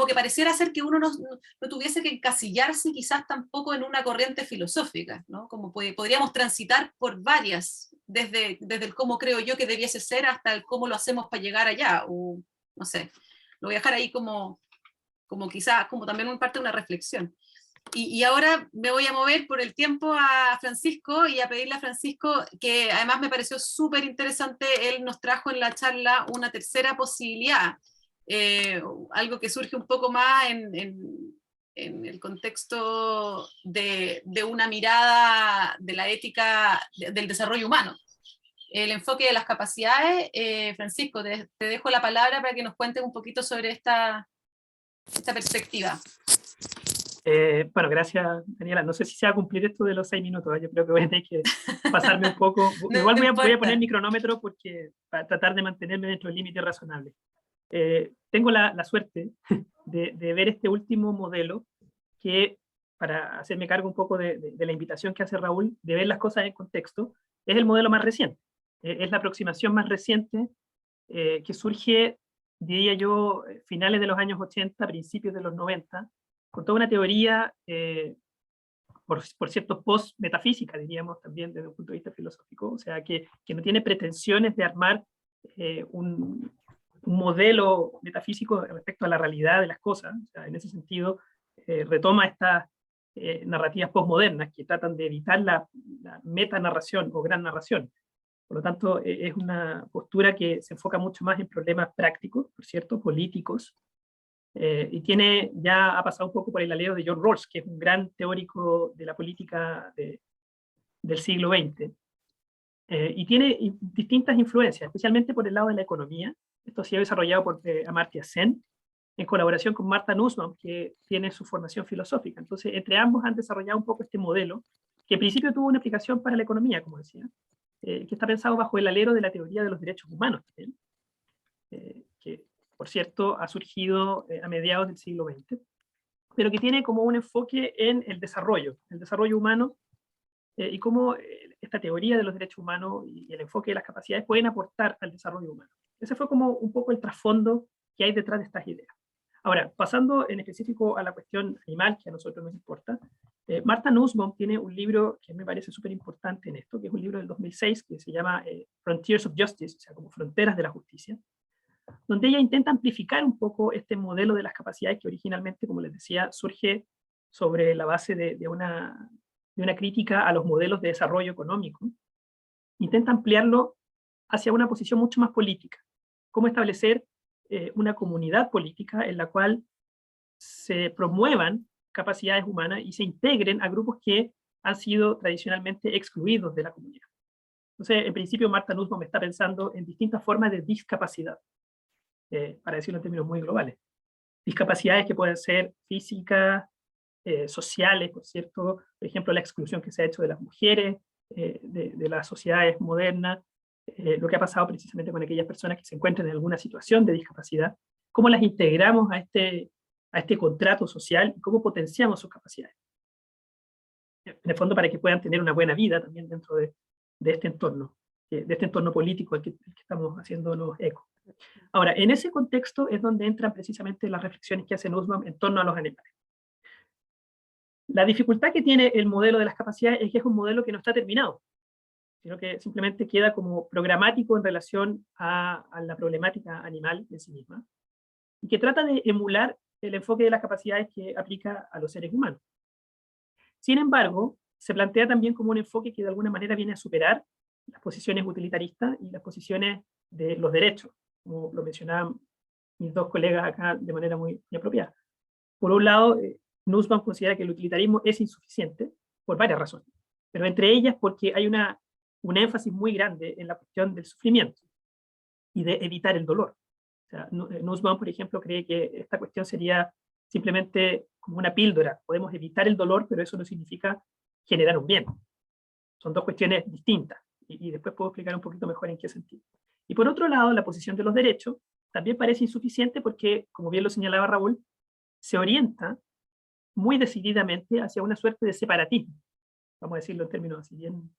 que pareciera ser que uno no tuviese que encasillarse quizás tampoco en una corriente filosófica, ¿no? Como podríamos transitar por varias, desde el cómo creo yo que debiese ser hasta el cómo lo hacemos para llegar allá, o no sé, lo voy a dejar ahí como quizás como también un parte de una reflexión. Y ahora me voy a mover por el tiempo a Francisco, y a pedirle a Francisco, que además me pareció súper interesante, él nos trajo en la charla una tercera posibilidad, algo que surge un poco más en el contexto de una mirada de la ética del desarrollo humano, el enfoque de las capacidades. Francisco, te dejo la palabra para que nos cuentes un poquito sobre esta perspectiva. Bueno, gracias, Daniela. No sé si se va a cumplir esto de los 6 minutos. Yo creo que voy a tener que pasarme un poco. No Igual voy a poner importa. mi cronómetro porque para tratar de mantenerme dentro del límite razonable. Tengo la suerte de ver este último modelo que, para hacerme cargo un poco de la invitación que hace Raúl, de ver las cosas en contexto, es el modelo más reciente. Es la aproximación más reciente que surge, diría yo, finales de los años 80, principios de los 90, con toda una teoría, por cierto, post-metafísica, diríamos también desde un punto de vista filosófico, o sea, que no tiene pretensiones de armar un modelo metafísico respecto a la realidad de las cosas. O sea, en ese sentido, retoma estas narrativas postmodernas que tratan de evitar la metanarración o gran narración. Por lo tanto, es una postura que se enfoca mucho más en problemas prácticos, por cierto, políticos, y ya ha pasado un poco por el alero de John Rawls, que es un gran teórico de la política del siglo XX, y tiene distintas influencias, especialmente por el lado de la economía. Esto ha sido desarrollado por Amartya Sen, en colaboración con Martha Nussbaum, que tiene su formación filosófica. Entonces, entre ambos han desarrollado un poco este modelo, que en principio tuvo una aplicación para la economía, como decía, que está pensado bajo el alero de la teoría de los derechos humanos también, que, por cierto, ha surgido a mediados del siglo XX, pero que tiene como un enfoque en el desarrollo humano, y cómo esta teoría de los derechos humanos y el enfoque de las capacidades pueden aportar al desarrollo humano. Ese fue como un poco el trasfondo que hay detrás de estas ideas. Ahora, pasando en específico a la cuestión animal, que a nosotros nos importa, Martha Nussbaum tiene un libro que me parece súper importante en esto, que es un libro del 2006 que se llama Frontiers of Justice, o sea, como Fronteras de la Justicia, donde ella intenta amplificar un poco este modelo de las capacidades que originalmente, como les decía, surge sobre la base de una crítica a los modelos de desarrollo económico. Intenta ampliarlo hacia una posición mucho más política. Cómo establecer una comunidad política en la cual se promuevan capacidades humanas y se integren a grupos que han sido tradicionalmente excluidos de la comunidad. Entonces, en principio, Martha Nussbaum está pensando en distintas formas de discapacidad, para decirlo en términos muy globales. Discapacidades que pueden ser físicas, sociales, por cierto, por ejemplo, la exclusión que se ha hecho de las mujeres, de las sociedades modernas, lo que ha pasado precisamente con aquellas personas que se encuentran en alguna situación de discapacidad, cómo las integramos a este contrato social y cómo potenciamos sus capacidades. En el fondo, para que puedan tener una buena vida también dentro de este entorno político al que estamos haciéndonos eco. Ahora, en ese contexto es donde entran precisamente las reflexiones que hace Nussbaum en torno a los animales. La dificultad que tiene el modelo de las capacidades es que es un modelo que no está terminado, sino que simplemente queda como programático en relación a la problemática animal en sí misma, y que trata de emular el enfoque de las capacidades que aplica a los seres humanos. Sin embargo, se plantea también como un enfoque que de alguna manera viene a superar las posiciones utilitaristas y las posiciones de los derechos, como lo mencionaban mis dos colegas acá de manera muy apropiada. Por un lado, Nussbaum considera que el utilitarismo es insuficiente por varias razones, pero entre ellas porque hay un énfasis muy grande en la cuestión del sufrimiento y de evitar el dolor. O sea, Nussbaum, por ejemplo, cree que esta cuestión sería simplemente como una píldora. Podemos evitar el dolor, pero eso no significa generar un bien. Son dos cuestiones distintas, y después puedo explicar un poquito mejor en qué sentido. Y por otro lado, la posición de los derechos también parece insuficiente porque, como bien lo señalaba Raúl, se orienta muy decididamente hacia una suerte de separatismo, vamos a decirlo en términos así bien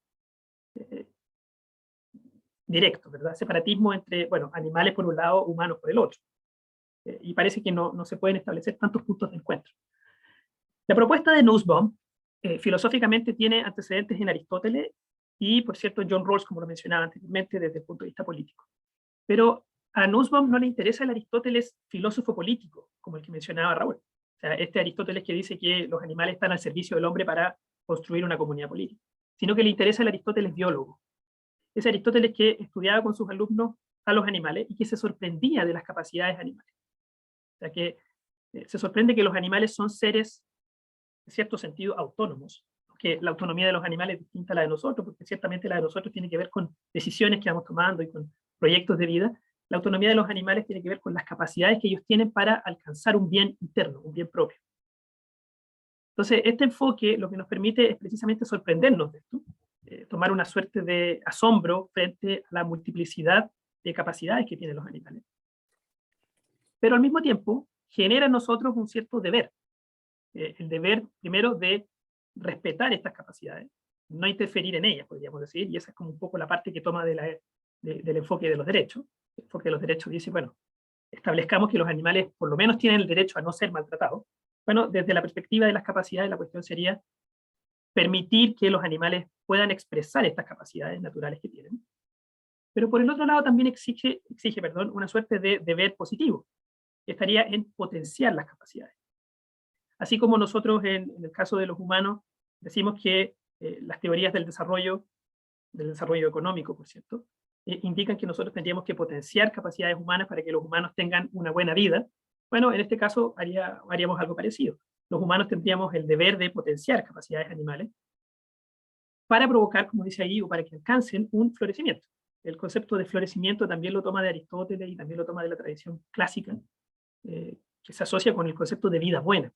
directos, ¿verdad? Separatismo entre, bueno, animales por un lado, humanos por el otro. Y parece que no se pueden establecer tantos puntos de encuentro. La propuesta de Nussbaum filosóficamente tiene antecedentes en Aristóteles y, por cierto, John Rawls, como lo mencionaba anteriormente, desde el punto de vista político. Pero a Nussbaum no le interesa el Aristóteles filósofo político, como el que mencionaba Raúl. O sea, este Aristóteles que dice que los animales están al servicio del hombre para construir una comunidad política, sino que le interesa el Aristóteles biólogo. Ese Aristóteles que estudiaba con sus alumnos a los animales y que se sorprendía de las capacidades animales. O sea, que se sorprende que los animales son seres, en cierto sentido, autónomos, que la autonomía de los animales es distinta a la de nosotros, porque ciertamente la de nosotros tiene que ver con decisiones que vamos tomando y con proyectos de vida. La autonomía de los animales tiene que ver con las capacidades que ellos tienen para alcanzar un bien interno, un bien propio. Entonces, este enfoque lo que nos permite es precisamente sorprendernos de esto, tomar una suerte de asombro frente a la multiplicidad de capacidades que tienen los animales. Pero al mismo tiempo, genera en nosotros un cierto deber. El deber, primero, de respetar estas capacidades, no interferir en ellas, podríamos decir, y esa es como un poco la parte que toma del enfoque de los derechos. El enfoque de los derechos dice, bueno, establezcamos que los animales por lo menos tienen el derecho a no ser maltratados. Bueno, desde la perspectiva de las capacidades, la cuestión sería permitir que los animales puedan expresar estas capacidades naturales que tienen. Pero por el otro lado también exige una suerte de deber positivo, que estaría en potenciar las capacidades. Así como nosotros en el caso de los humanos decimos que las teorías del desarrollo económico, por cierto, indican que nosotros tendríamos que potenciar capacidades humanas para que los humanos tengan una buena vida. Bueno, en este caso haríamos algo parecido. Los humanos tendríamos el deber de potenciar capacidades animales para provocar, como dice ahí, o para que alcancen un florecimiento. El concepto de florecimiento también lo toma de Aristóteles y también lo toma de la tradición clásica, que se asocia con el concepto de vida buena.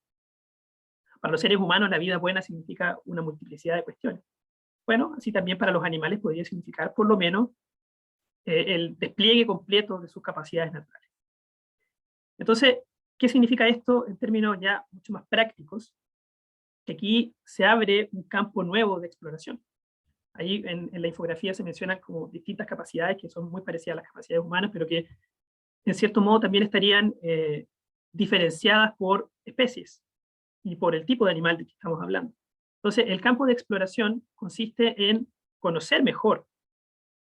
Para los seres humanos la vida buena significa una multiplicidad de cuestiones. Bueno, así también para los animales podría significar por lo menos el despliegue completo de sus capacidades naturales. Entonces, ¿qué significa esto en términos ya mucho más prácticos? Que aquí se abre un campo nuevo de exploración. Ahí en la infografía se mencionan como distintas capacidades que son muy parecidas a las capacidades humanas, pero que en cierto modo también estarían diferenciadas por especies y por el tipo de animal de que estamos hablando. Entonces, el campo de exploración consiste en conocer mejor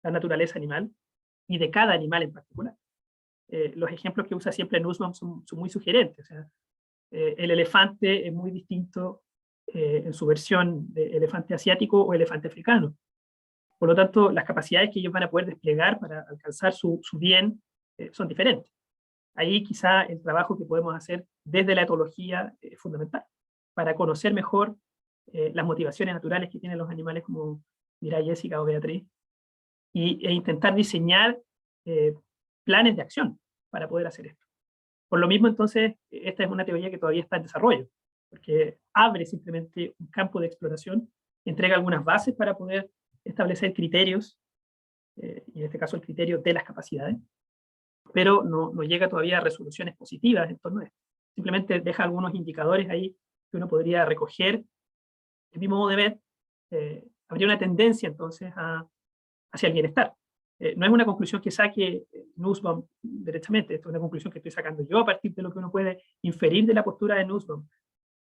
la naturaleza animal y de cada animal en particular. Los ejemplos que usa siempre Nussbaum son muy sugerentes. O sea, el elefante es muy distinto en su versión de elefante asiático o elefante africano. Por lo tanto, las capacidades que ellos van a poder desplegar para alcanzar su bien son diferentes. Ahí quizá el trabajo que podemos hacer desde la etología es fundamental, para conocer mejor las motivaciones naturales que tienen los animales, como dirá Jessica o Beatriz, e intentar diseñar planes de acción para poder hacer esto. Por lo mismo, entonces, esta es una teoría que todavía está en desarrollo, porque abre simplemente un campo de exploración, entrega algunas bases para poder establecer criterios, y en este caso el criterio de las capacidades, pero no llega todavía a resoluciones positivas en torno a esto. Simplemente deja algunos indicadores ahí que uno podría recoger. De mi modo de ver, habría una tendencia entonces hacia el bienestar. No es una conclusión que saque Nussbaum directamente, esto es una conclusión que estoy sacando yo a partir de lo que uno puede inferir de la postura de Nussbaum.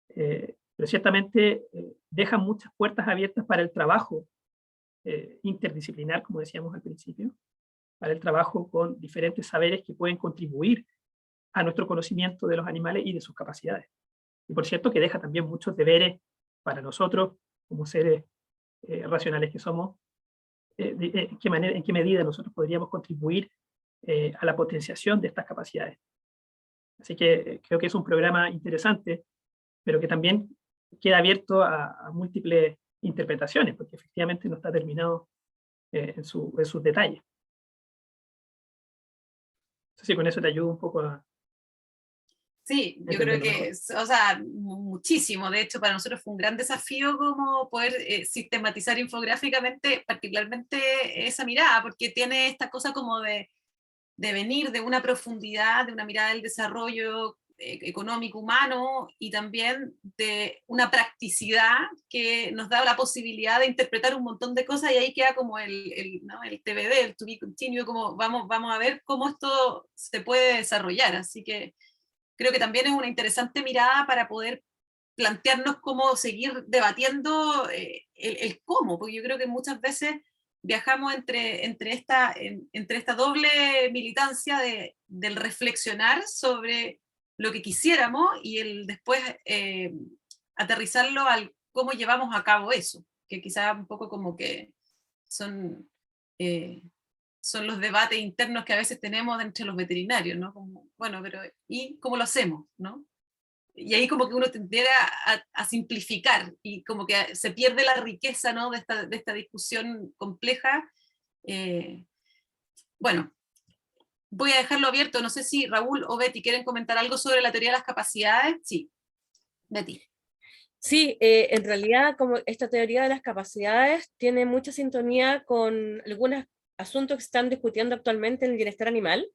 Pero ciertamente deja muchas puertas abiertas para el trabajo interdisciplinar, como decíamos al principio, para el trabajo con diferentes saberes que pueden contribuir a nuestro conocimiento de los animales y de sus capacidades. Y por cierto que deja también muchos deberes para nosotros, como seres racionales que somos, en qué medida nosotros podríamos contribuir a la potenciación de estas capacidades. Así que creo que es un programa interesante, pero que también queda abierto a múltiples interpretaciones, porque efectivamente no está terminado en sus detalles. No sé si con eso te ayuda un poco a... Sí, yo creo que, o sea, muchísimo. De hecho, para nosotros fue un gran desafío como poder sistematizar infográficamente, particularmente esa mirada, porque tiene esta cosa como de venir de una profundidad, de una mirada del desarrollo económico humano y también de una practicidad que nos da la posibilidad de interpretar un montón de cosas, y ahí queda como ¿no? el TBD, el to be continued, como vamos a ver cómo esto se puede desarrollar. Así que creo que también es una interesante mirada para poder plantearnos cómo seguir debatiendo el cómo, porque yo creo que muchas veces viajamos entre esta doble militancia del reflexionar sobre lo que quisiéramos y el después aterrizarlo al cómo llevamos a cabo eso, que quizás un poco como que son los debates internos que a veces tenemos entre los veterinarios, ¿no? Como, bueno, pero ¿y cómo lo hacemos, no? Y ahí como que uno tendiera a simplificar y como que se pierde la riqueza, ¿no? de esta discusión compleja. Bueno, voy a dejarlo abierto. No sé si Raúl o Betty quieren comentar algo sobre la teoría de las capacidades. Sí, Betty. Sí, en realidad como esta teoría de las capacidades tiene mucha sintonía con algunos asuntos que se están discutiendo actualmente en el bienestar animal.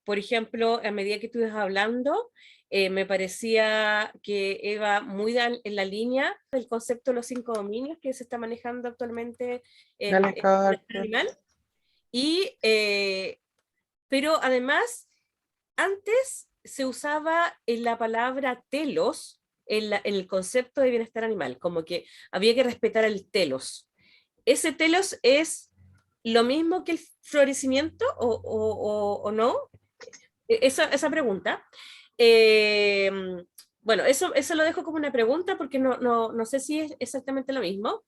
Por ejemplo, a medida que tú ibas hablando, me parecía que iba muy en la línea del concepto de los 5 dominios que se está manejando actualmente en el bienestar animal. Y, pero además, antes se usaba la palabra telos en el concepto de bienestar animal, como que había que respetar el telos. ¿Ese telos es lo mismo que el florecimiento o no? Esa pregunta. Eh, bueno, eso lo dejo como una pregunta porque no sé si es exactamente lo mismo.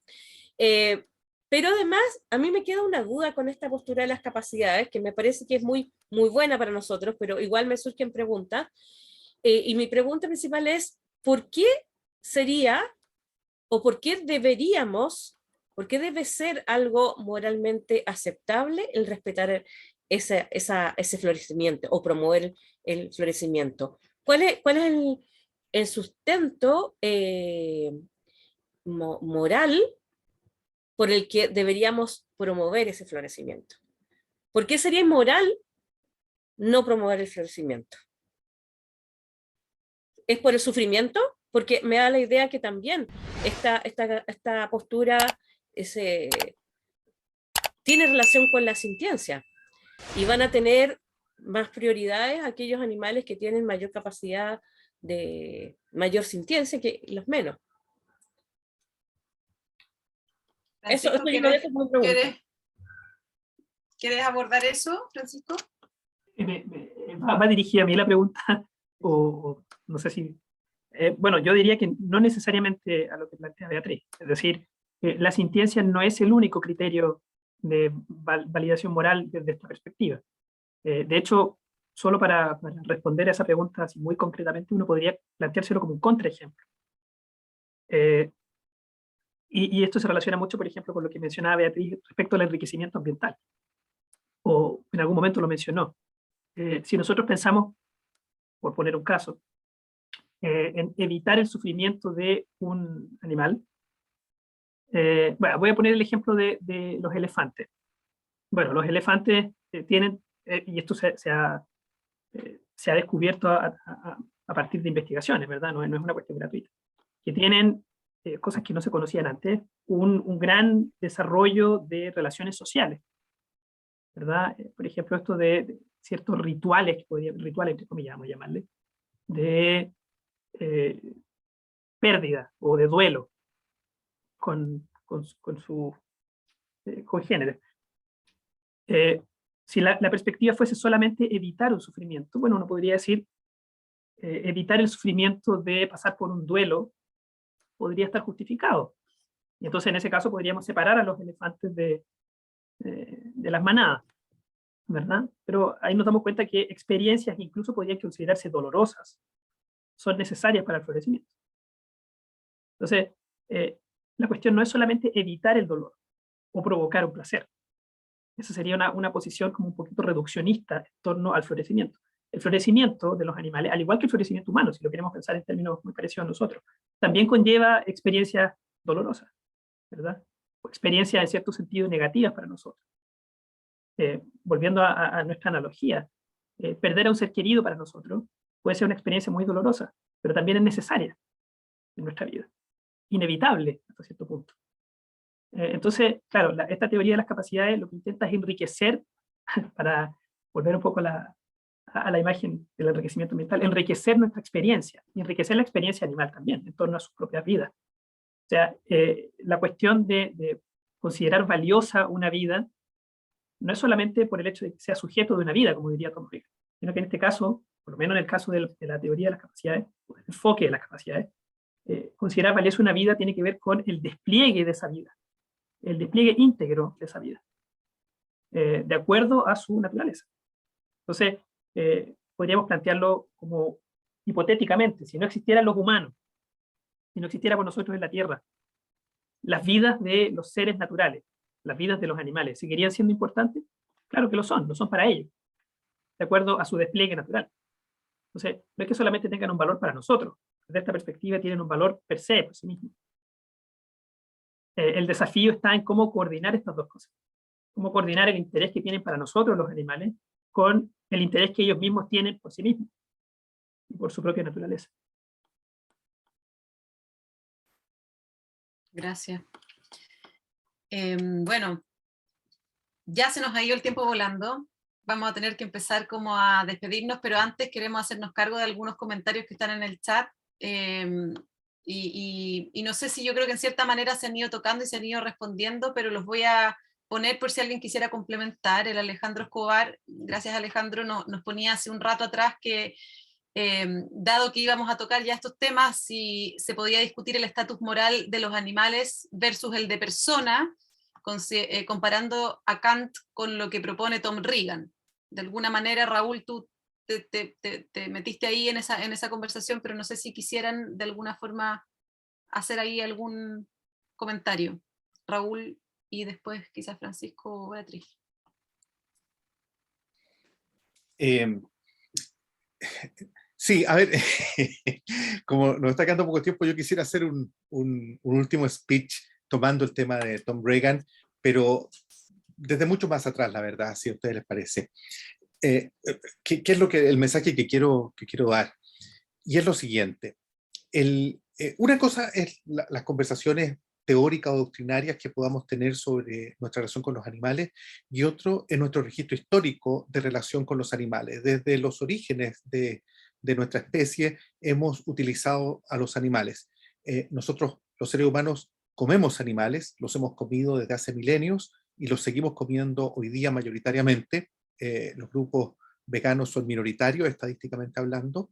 Eh, pero además, a mí me queda una duda con esta postura de las capacidades, que me parece que es muy buena para nosotros, pero igual me surgen preguntas. Y mi pregunta principal es, ¿por qué sería o por qué debe ser algo moralmente aceptable el respetar ese florecimiento o promover el florecimiento? ¿Cuál es el sustento moral por el que deberíamos promover ese florecimiento? ¿Por qué sería inmoral no promover el florecimiento? ¿Es por el sufrimiento? Porque me da la idea que también esta postura tiene relación con la sintiencia y van a tener más prioridades aquellos animales que tienen mayor capacidad de mayor sintiencia que los menos. Francisco, Eso yo lo dejo como pregunta. ¿Quieres abordar eso, Francisco? Va dirigida a mí la pregunta, o no sé si... bueno, yo diría que no necesariamente a lo que plantea Beatriz. Es decir, la sintiencia no es el único criterio de validación moral desde esta perspectiva. De hecho, solo para responder a esa pregunta así muy concretamente, uno podría planteárselo como un contraejemplo. Y esto se relaciona mucho, por ejemplo, con lo que mencionaba Beatriz respecto al enriquecimiento ambiental, o en algún momento lo mencionó. Si nosotros pensamos, por poner un caso, en evitar el sufrimiento de un animal, bueno, voy a poner el ejemplo de los elefantes. Bueno, los elefantes tienen, y esto se ha descubierto a partir de investigaciones, ¿verdad? No es una cuestión gratuita, que tienen cosas que no se conocían antes, un gran desarrollo de relaciones sociales, ¿verdad? Por ejemplo, esto de ciertos rituales, rituales entre comillas, vamos a llamarle, de pérdida o de duelo con su congénere. Si la perspectiva fuese solamente evitar un sufrimiento, bueno, uno podría decir evitar el sufrimiento de pasar por un duelo podría estar justificado. Y entonces en ese caso podríamos separar a los elefantes de las manadas, ¿verdad? Pero ahí nos damos cuenta que experiencias que incluso podrían considerarse dolorosas son necesarias para el florecimiento. Entonces, la cuestión no es solamente evitar el dolor o provocar un placer. Esa sería una posición como un poquito reduccionista en torno al florecimiento. El florecimiento de los animales, al igual que el florecimiento humano, si lo queremos pensar en términos muy parecidos a nosotros, también conlleva experiencias dolorosas, ¿verdad? O experiencias en cierto sentido negativas para nosotros. Volviendo a nuestra analogía, perder a un ser querido para nosotros puede ser una experiencia muy dolorosa, pero también es necesaria en nuestra vida, inevitable hasta cierto punto. Entonces, claro, esta teoría de las capacidades lo que intenta es enriquecer, para volver un poco a la imagen del enriquecimiento ambiental, enriquecer nuestra experiencia, y enriquecer la experiencia animal también, en torno a sus propias vidas. O sea, la cuestión de considerar valiosa una vida no es solamente por el hecho de que sea sujeto de una vida, como diría Tom Rick, sino que en este caso, por lo menos en el caso de la teoría de las capacidades, o el enfoque de las capacidades, considerar valiosa una vida tiene que ver con el despliegue de esa vida, el despliegue íntegro de esa vida, de acuerdo a su naturaleza. Entonces, podríamos plantearlo como hipotéticamente, si no existieran los humanos, si no existiéramos nosotros en la Tierra, las vidas de los seres naturales, las vidas de los animales, ¿seguirían siendo importantes? Claro que lo son para ellos, de acuerdo a su despliegue natural. Entonces, no es que solamente tengan un valor para nosotros, desde esta perspectiva tienen un valor per se, por sí mismos. El desafío está en cómo coordinar estas dos cosas. Cómo coordinar el interés que tienen para nosotros los animales con el interés que ellos mismos tienen por sí mismos y por su propia naturaleza. Gracias. Bueno, ya se nos ha ido el tiempo volando. Vamos a tener que empezar como a despedirnos, pero antes queremos hacernos cargo de algunos comentarios que están en el chat. Y no sé si yo creo que en cierta manera se han ido tocando y se han ido respondiendo, pero los voy a poner por si alguien quisiera complementar. El Alejandro Escobar, gracias Alejandro, nos ponía hace un rato atrás que dado que íbamos a tocar ya estos temas, si se podía discutir el estatus moral de los animales versus el de persona, comparando a Kant con lo que propone Tom Regan. De alguna manera, Raúl, tú te metiste ahí en esa conversación, pero no sé si quisieran de alguna forma hacer ahí algún comentario. Raúl y después quizás Francisco o Beatriz. Sí, a ver, como nos está quedando poco tiempo, yo quisiera hacer un último speech tomando el tema de Tom Regan, pero desde mucho más atrás, la verdad, si a ustedes les parece. ¿Qué es el mensaje que quiero dar? Y es lo siguiente. Una cosa es las conversaciones teóricas o doctrinarias que podamos tener sobre nuestra relación con los animales, y otro es nuestro registro histórico de relación con los animales. Desde los orígenes de nuestra especie hemos utilizado a los animales. Nosotros, los seres humanos, comemos animales, los hemos comido desde hace milenios y los seguimos comiendo hoy día mayoritariamente. Los grupos veganos son minoritarios, estadísticamente hablando.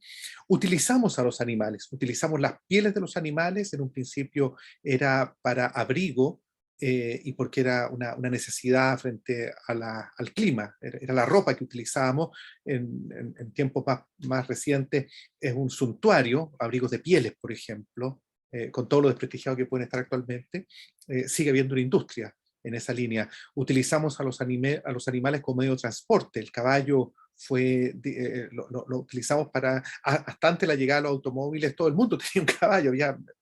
Utilizamos a los animales, utilizamos las pieles de los animales, en un principio era para abrigo, y porque era una necesidad frente al clima, era la ropa que utilizábamos. En tiempos más recientes es un suntuario, abrigos de pieles, por ejemplo, con todo lo desprestigiado que pueden estar actualmente. Sigue habiendo una industria en esa línea. Utilizamos a los animales como medio de transporte. El caballo lo utilizamos hasta antes de la llegada de los automóviles, todo el mundo tenía un caballo,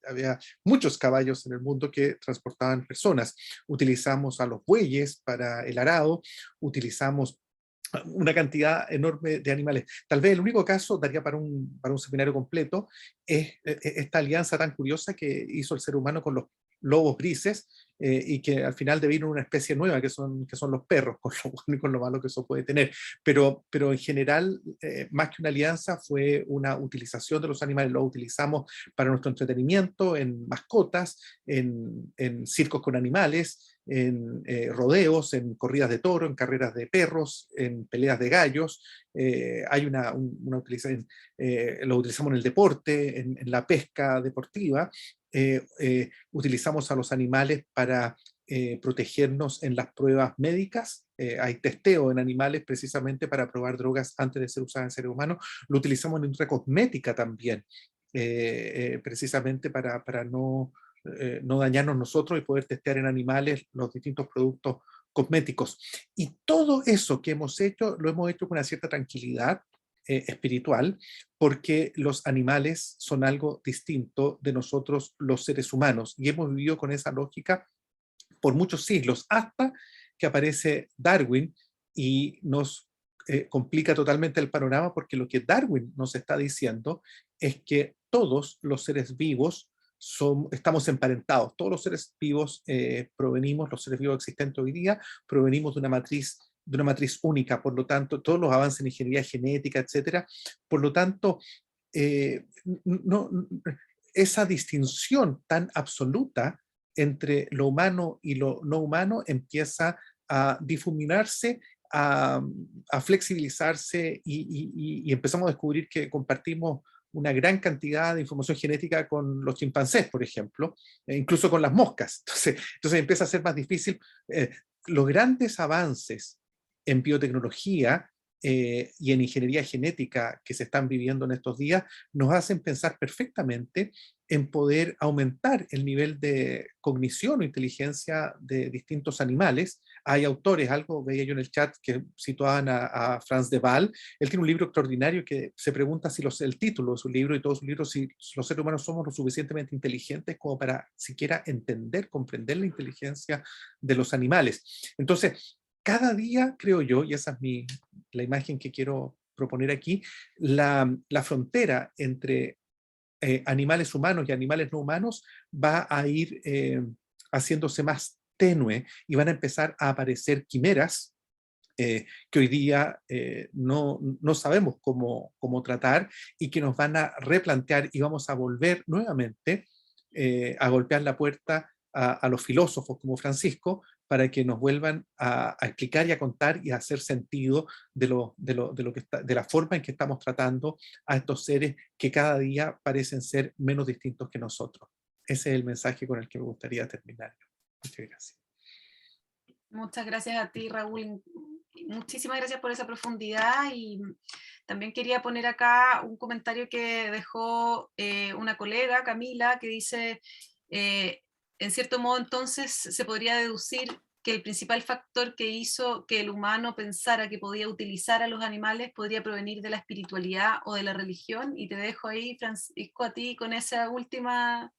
había muchos caballos en el mundo que transportaban personas. Utilizamos a los bueyes para el arado, utilizamos una cantidad enorme de animales. Tal vez el único caso, daría para un seminario completo, es esta alianza tan curiosa que hizo el ser humano con los lobos grises, y que al final devino una especie nueva que son los perros, con lo bueno y con lo malo que eso puede tener. Pero en general, más que una alianza, fue una utilización de los animales. Los utilizamos para nuestro entretenimiento, en mascotas, en circos con animales, en rodeos, en corridas de toro, en carreras de perros, en peleas de gallos. Hay una utilización, lo utilizamos en el deporte, en la pesca deportiva. Utilizamos a los animales para protegernos en las pruebas médicas. Hay testeo en animales precisamente para probar drogas antes de ser usadas en seres humanos. Lo utilizamos en industria cosmética también, precisamente para no dañarnos nosotros y poder testear en animales los distintos productos cosméticos. Y todo eso que hemos hecho, lo hemos hecho con una cierta tranquilidad espiritual, porque los animales son algo distinto de nosotros los seres humanos, y hemos vivido con esa lógica por muchos siglos, hasta que aparece Darwin y nos complica totalmente el panorama, porque lo que Darwin nos está diciendo es que todos los seres vivos estamos emparentados. Todos los seres vivos los seres vivos existentes hoy día, provenimos de una matriz única. Por lo tanto, todos los avances en ingeniería genética, etcétera, por lo tanto, esa distinción tan absoluta entre lo humano y lo no humano empieza a difuminarse, a flexibilizarse, y empezamos a descubrir que compartimos una gran cantidad de información genética con los chimpancés, por ejemplo, incluso con las moscas. Entonces empieza a ser más difícil. Los grandes avances en biotecnología y en ingeniería genética que se están viviendo en estos días, nos hacen pensar perfectamente en poder aumentar el nivel de cognición o inteligencia de distintos animales. Hay autores, algo veía yo en el chat, que situaban a Franz de Waal. Él tiene un libro extraordinario que se pregunta si el título de su libro y todos sus libros, si los seres humanos somos lo suficientemente inteligentes como para siquiera entender, comprender la inteligencia de los animales. Entonces, cada día, creo yo, y esa es la imagen que quiero proponer aquí, la frontera entre animales humanos y animales no humanos va a ir haciéndose más tenue y van a empezar a aparecer quimeras que hoy día no sabemos cómo tratar y que nos van a replantear y vamos a volver nuevamente a golpear la puerta a los filósofos como Francisco para que nos vuelvan a explicar y a contar y a hacer sentido de la forma en que estamos tratando a estos seres que cada día parecen ser menos distintos que nosotros. Ese es el mensaje con el que me gustaría terminar. Muchas gracias. Muchas gracias a ti, Raúl. Muchísimas gracias por esa profundidad, y también quería poner acá un comentario que dejó una colega, Camila, que dice, en cierto modo entonces se podría deducir que el principal factor que hizo que el humano pensara que podía utilizar a los animales podría provenir de la espiritualidad o de la religión, y te dejo ahí, Francisco, a ti con esa última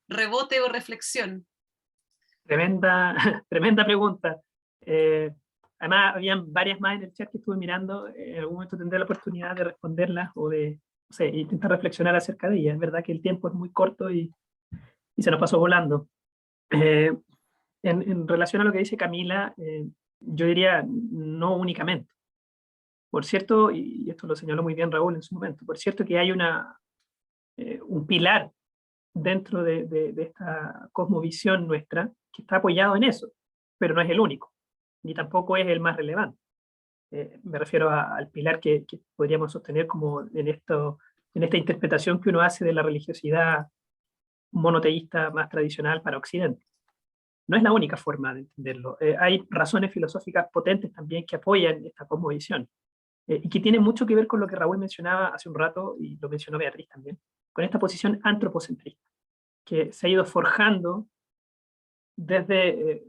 rebote o reflexión. Tremenda, tremenda pregunta. Además, habían varias más en el chat que estuve mirando. En algún momento tendré la oportunidad de responderlas o de, no sé, intentar reflexionar acerca de ellas. Es verdad que el tiempo es muy corto y se nos pasó volando. En relación a lo que dice Camila, yo diría no únicamente. Por cierto, y esto lo señaló muy bien Raúl en su momento, por cierto que hay un pilar dentro de esta cosmovisión nuestra que está apoyado en eso, pero no es el único, ni tampoco es el más relevante. Me refiero al pilar que podríamos sostener como en esta interpretación que uno hace de la religiosidad monoteísta más tradicional para Occidente. No es la única forma de entenderlo. Hay razones filosóficas potentes también que apoyan esta cosmovisión, y que tiene mucho que ver con lo que Raúl mencionaba hace un rato, y lo mencionó Beatriz también, con esta posición antropocentrista, que se ha ido forjando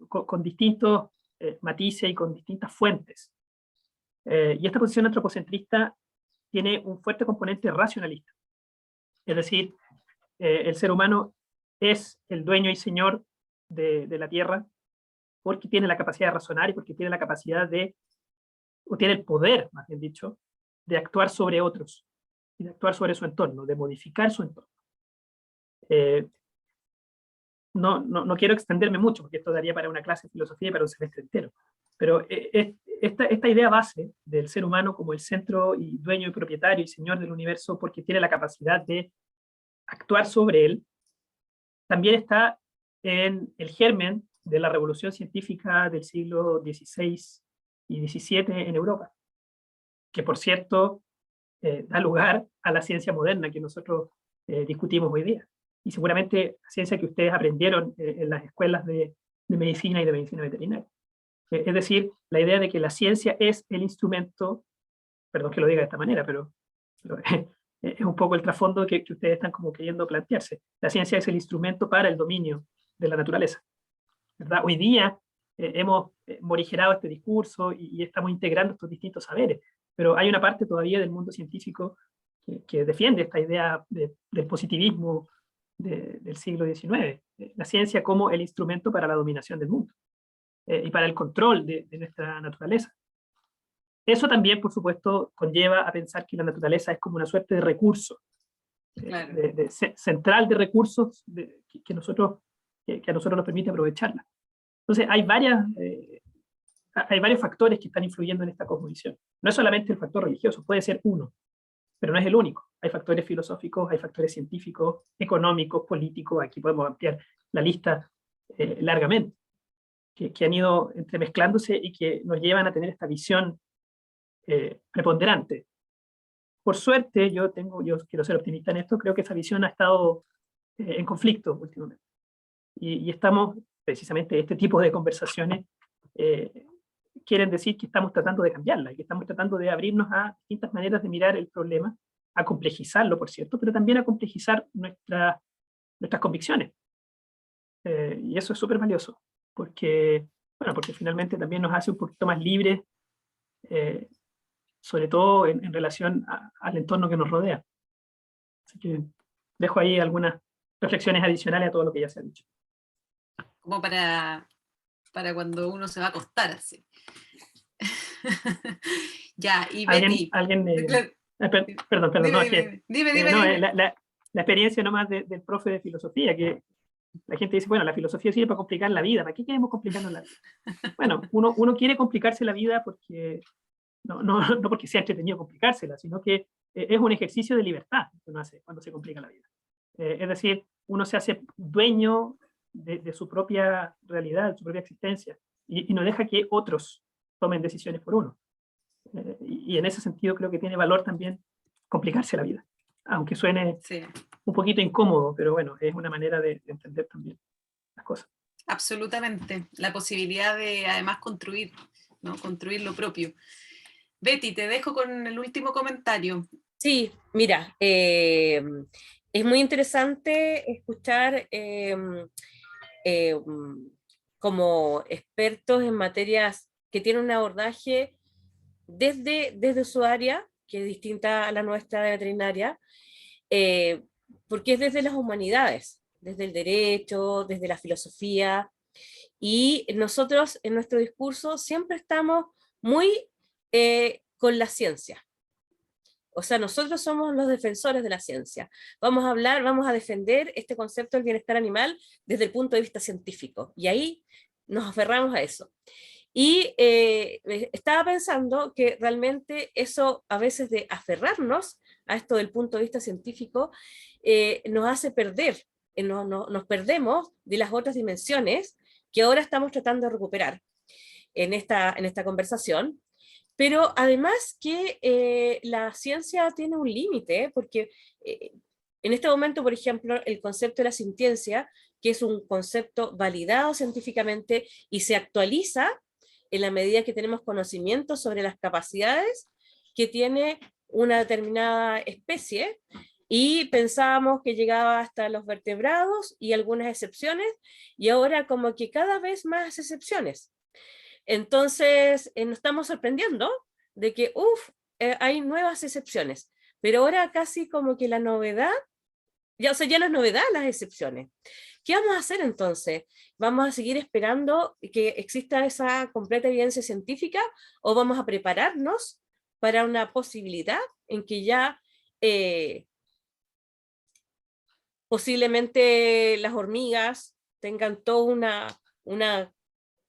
con distintos matices y con distintas fuentes. Y esta posición antropocentrista tiene un fuerte componente racionalista. Es decir, el ser humano es el dueño y señor de la Tierra porque tiene la capacidad de razonar y porque tiene la capacidad o tiene el poder, más bien dicho, de actuar sobre otros y de actuar sobre su entorno, de modificar su entorno. No quiero extenderme mucho, porque esto daría para una clase de filosofía y para un semestre entero, pero esta idea base del ser humano como el centro y dueño y propietario y señor del universo porque tiene la capacidad de actuar sobre él, también está en el germen de la revolución científica del siglo XVI y XVII en Europa, que por cierto da lugar a la ciencia moderna que nosotros discutimos hoy día. Y seguramente la ciencia que ustedes aprendieron en las escuelas de medicina y de medicina veterinaria. Es decir, la idea de que la ciencia es el instrumento, perdón que lo diga de esta manera, pero es un poco el trasfondo que ustedes están como queriendo plantearse. La ciencia es el instrumento para el dominio de la naturaleza, ¿verdad? Hoy día hemos morigerado este discurso y estamos integrando estos distintos saberes, pero hay una parte todavía del mundo científico que defiende esta idea del positivismo del siglo XIX, la ciencia como el instrumento para la dominación del mundo y para el control de nuestra naturaleza. Eso también, por supuesto, conlleva a pensar que la naturaleza es como una suerte de recurso, Claro. central de recursos que a nosotros nos permite aprovecharla. Entonces, hay varios factores que están influyendo en esta cosmovisión. No es solamente el factor religioso, puede ser uno, pero no es el único. Hay factores filosóficos, hay factores científicos, económicos, políticos, aquí podemos ampliar la lista largamente, que han ido entremezclándose y que nos llevan a tener esta visión preponderante. Por suerte, yo quiero ser optimista en esto, creo que esa visión ha estado en conflicto últimamente. Y estamos, precisamente, este tipo de conversaciones quieren decir que estamos tratando de cambiarla, que estamos tratando de abrirnos a distintas maneras de mirar el problema, a complejizarlo, por cierto, pero también a complejizar nuestras convicciones. Y eso es súper valioso, porque finalmente también nos hace un poquito más libres, sobre todo en relación al entorno que nos rodea. Así que dejo ahí algunas reflexiones adicionales a todo lo que ya se ha dicho. Como para cuando uno se va a acostar, así. Ya, y Betty. Perdón, Dime. La experiencia nomás del profe de filosofía, que la gente dice, bueno, la filosofía sirve para complicar la vida, ¿para qué queremos complicarnos la vida? Bueno, uno quiere complicarse la vida porque, no porque sea entretenido complicársela, sino que es un ejercicio de libertad que uno hace cuando se complica la vida. Es decir, uno se hace dueño de su propia realidad, de su propia existencia, y no deja que otros tomen decisiones por uno. Y en ese sentido creo que tiene valor también complicarse la vida, aunque suene un poquito incómodo, pero bueno, es una manera de entender también las cosas. Absolutamente, la posibilidad de además construir, ¿no? Construir lo propio. Betty, te dejo con el último comentario. Sí, mira, es muy interesante escuchar como expertos en materias que tienen un abordaje desde su área, que es distinta a la nuestra de veterinaria, porque es desde las humanidades, desde el derecho, desde la filosofía, y nosotros en nuestro discurso siempre estamos muy con la ciencia. O sea, nosotros somos los defensores de la ciencia. Vamos a defender este concepto del bienestar animal desde el punto de vista científico, y ahí nos aferramos a eso. Y estaba pensando que realmente eso, a veces de aferrarnos a esto del punto de vista científico, nos hace perder, nos perdemos de las otras dimensiones que ahora estamos tratando de recuperar en esta conversación. Pero además que la ciencia tiene un límite, porque en este momento, por ejemplo, el concepto de la sintiencia, que es un concepto validado científicamente y se actualiza en la medida que tenemos conocimiento sobre las capacidades que tiene una determinada especie, y pensábamos que llegaba hasta los vertebrados y algunas excepciones, y ahora como que cada vez más excepciones. Entonces nos estamos sorprendiendo de que hay nuevas excepciones, pero ahora casi como que la novedad, ya no es novedad las excepciones. ¿Qué vamos a hacer entonces? ¿Vamos a seguir esperando que exista esa completa evidencia científica, o vamos a prepararnos para una posibilidad en que ya posiblemente las hormigas tengan todo una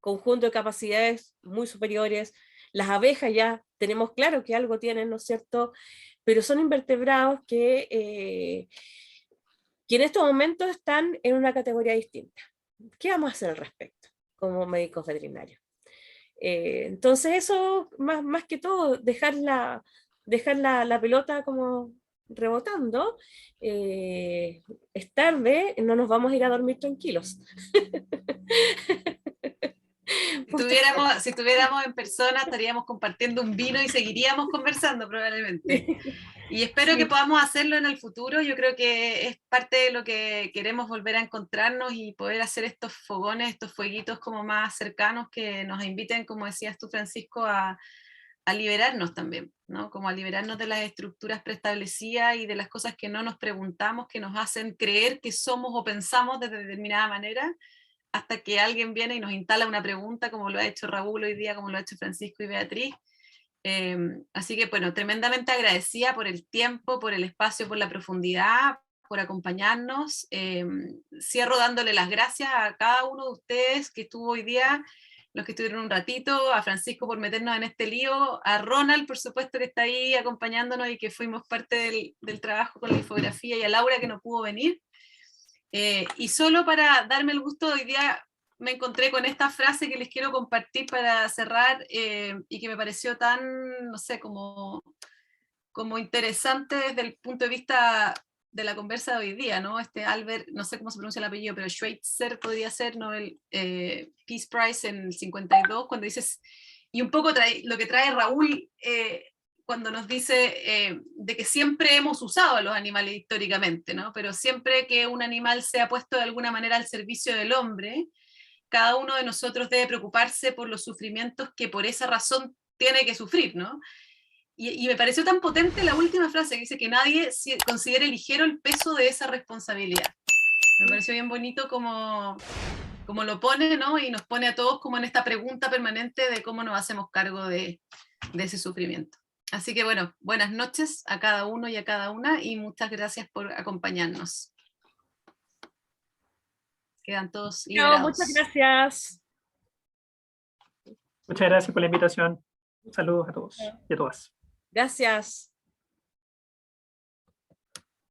conjunto de capacidades muy superiores? Las abejas ya tenemos claro que algo tienen, ¿no es cierto? Pero son invertebrados que en estos momentos están en una categoría distinta. ¿Qué vamos a hacer al respecto como médicos veterinarios? Entonces eso, más que todo, dejar la pelota como rebotando. Es tarde, no nos vamos a ir a dormir tranquilos. Si estuviéramos en persona, estaríamos compartiendo un vino y seguiríamos conversando probablemente. Y espero que podamos hacerlo en el futuro. Yo creo que es parte de lo que queremos, volver a encontrarnos y poder hacer estos fogones, estos fueguitos como más cercanos, que nos inviten, como decías tú, Francisco, a liberarnos también, ¿no? Como a liberarnos de las estructuras preestablecidas y de las cosas que no nos preguntamos, que nos hacen creer que somos o pensamos de determinada manera, hasta que alguien viene y nos instala una pregunta, como lo ha hecho Raúl hoy día, como lo ha hecho Francisco y Beatriz. Así que, bueno, tremendamente agradecida por el tiempo, por el espacio, por la profundidad, por acompañarnos. Cierro dándole las gracias a cada uno de ustedes que estuvo hoy día, los que estuvieron un ratito, a Francisco por meternos en este lío, a Ronald, por supuesto, que está ahí acompañándonos y que fuimos parte del trabajo con la infografía, y a Laura, que no pudo venir. Y solo para darme el gusto, hoy día me encontré con esta frase que les quiero compartir para cerrar, y que me pareció tan, no sé, como interesante desde el punto de vista de la conversa de hoy día, ¿no? Albert, no sé cómo se pronuncia el apellido, pero Schweitzer podría ser Nobel Peace Prize en el 52, cuando dices, Y un poco lo que trae Raúl cuando nos dice de que siempre hemos usado a los animales históricamente, ¿no? Pero siempre que un animal sea puesto de alguna manera al servicio del hombre, cada uno de nosotros debe preocuparse por los sufrimientos que por esa razón tiene que sufrir, ¿no? Y me pareció tan potente la última frase que dice que nadie considere ligero el peso de esa responsabilidad. Me pareció bien bonito como lo pone, ¿no? Y nos pone a todos como en esta pregunta permanente de cómo nos hacemos cargo de ese sufrimiento. Así que bueno, buenas noches a cada uno y a cada una y muchas gracias por acompañarnos. Quedan todos liberados. Muchas gracias. Muchas gracias por la invitación. Saludos a todos y a todas. Gracias.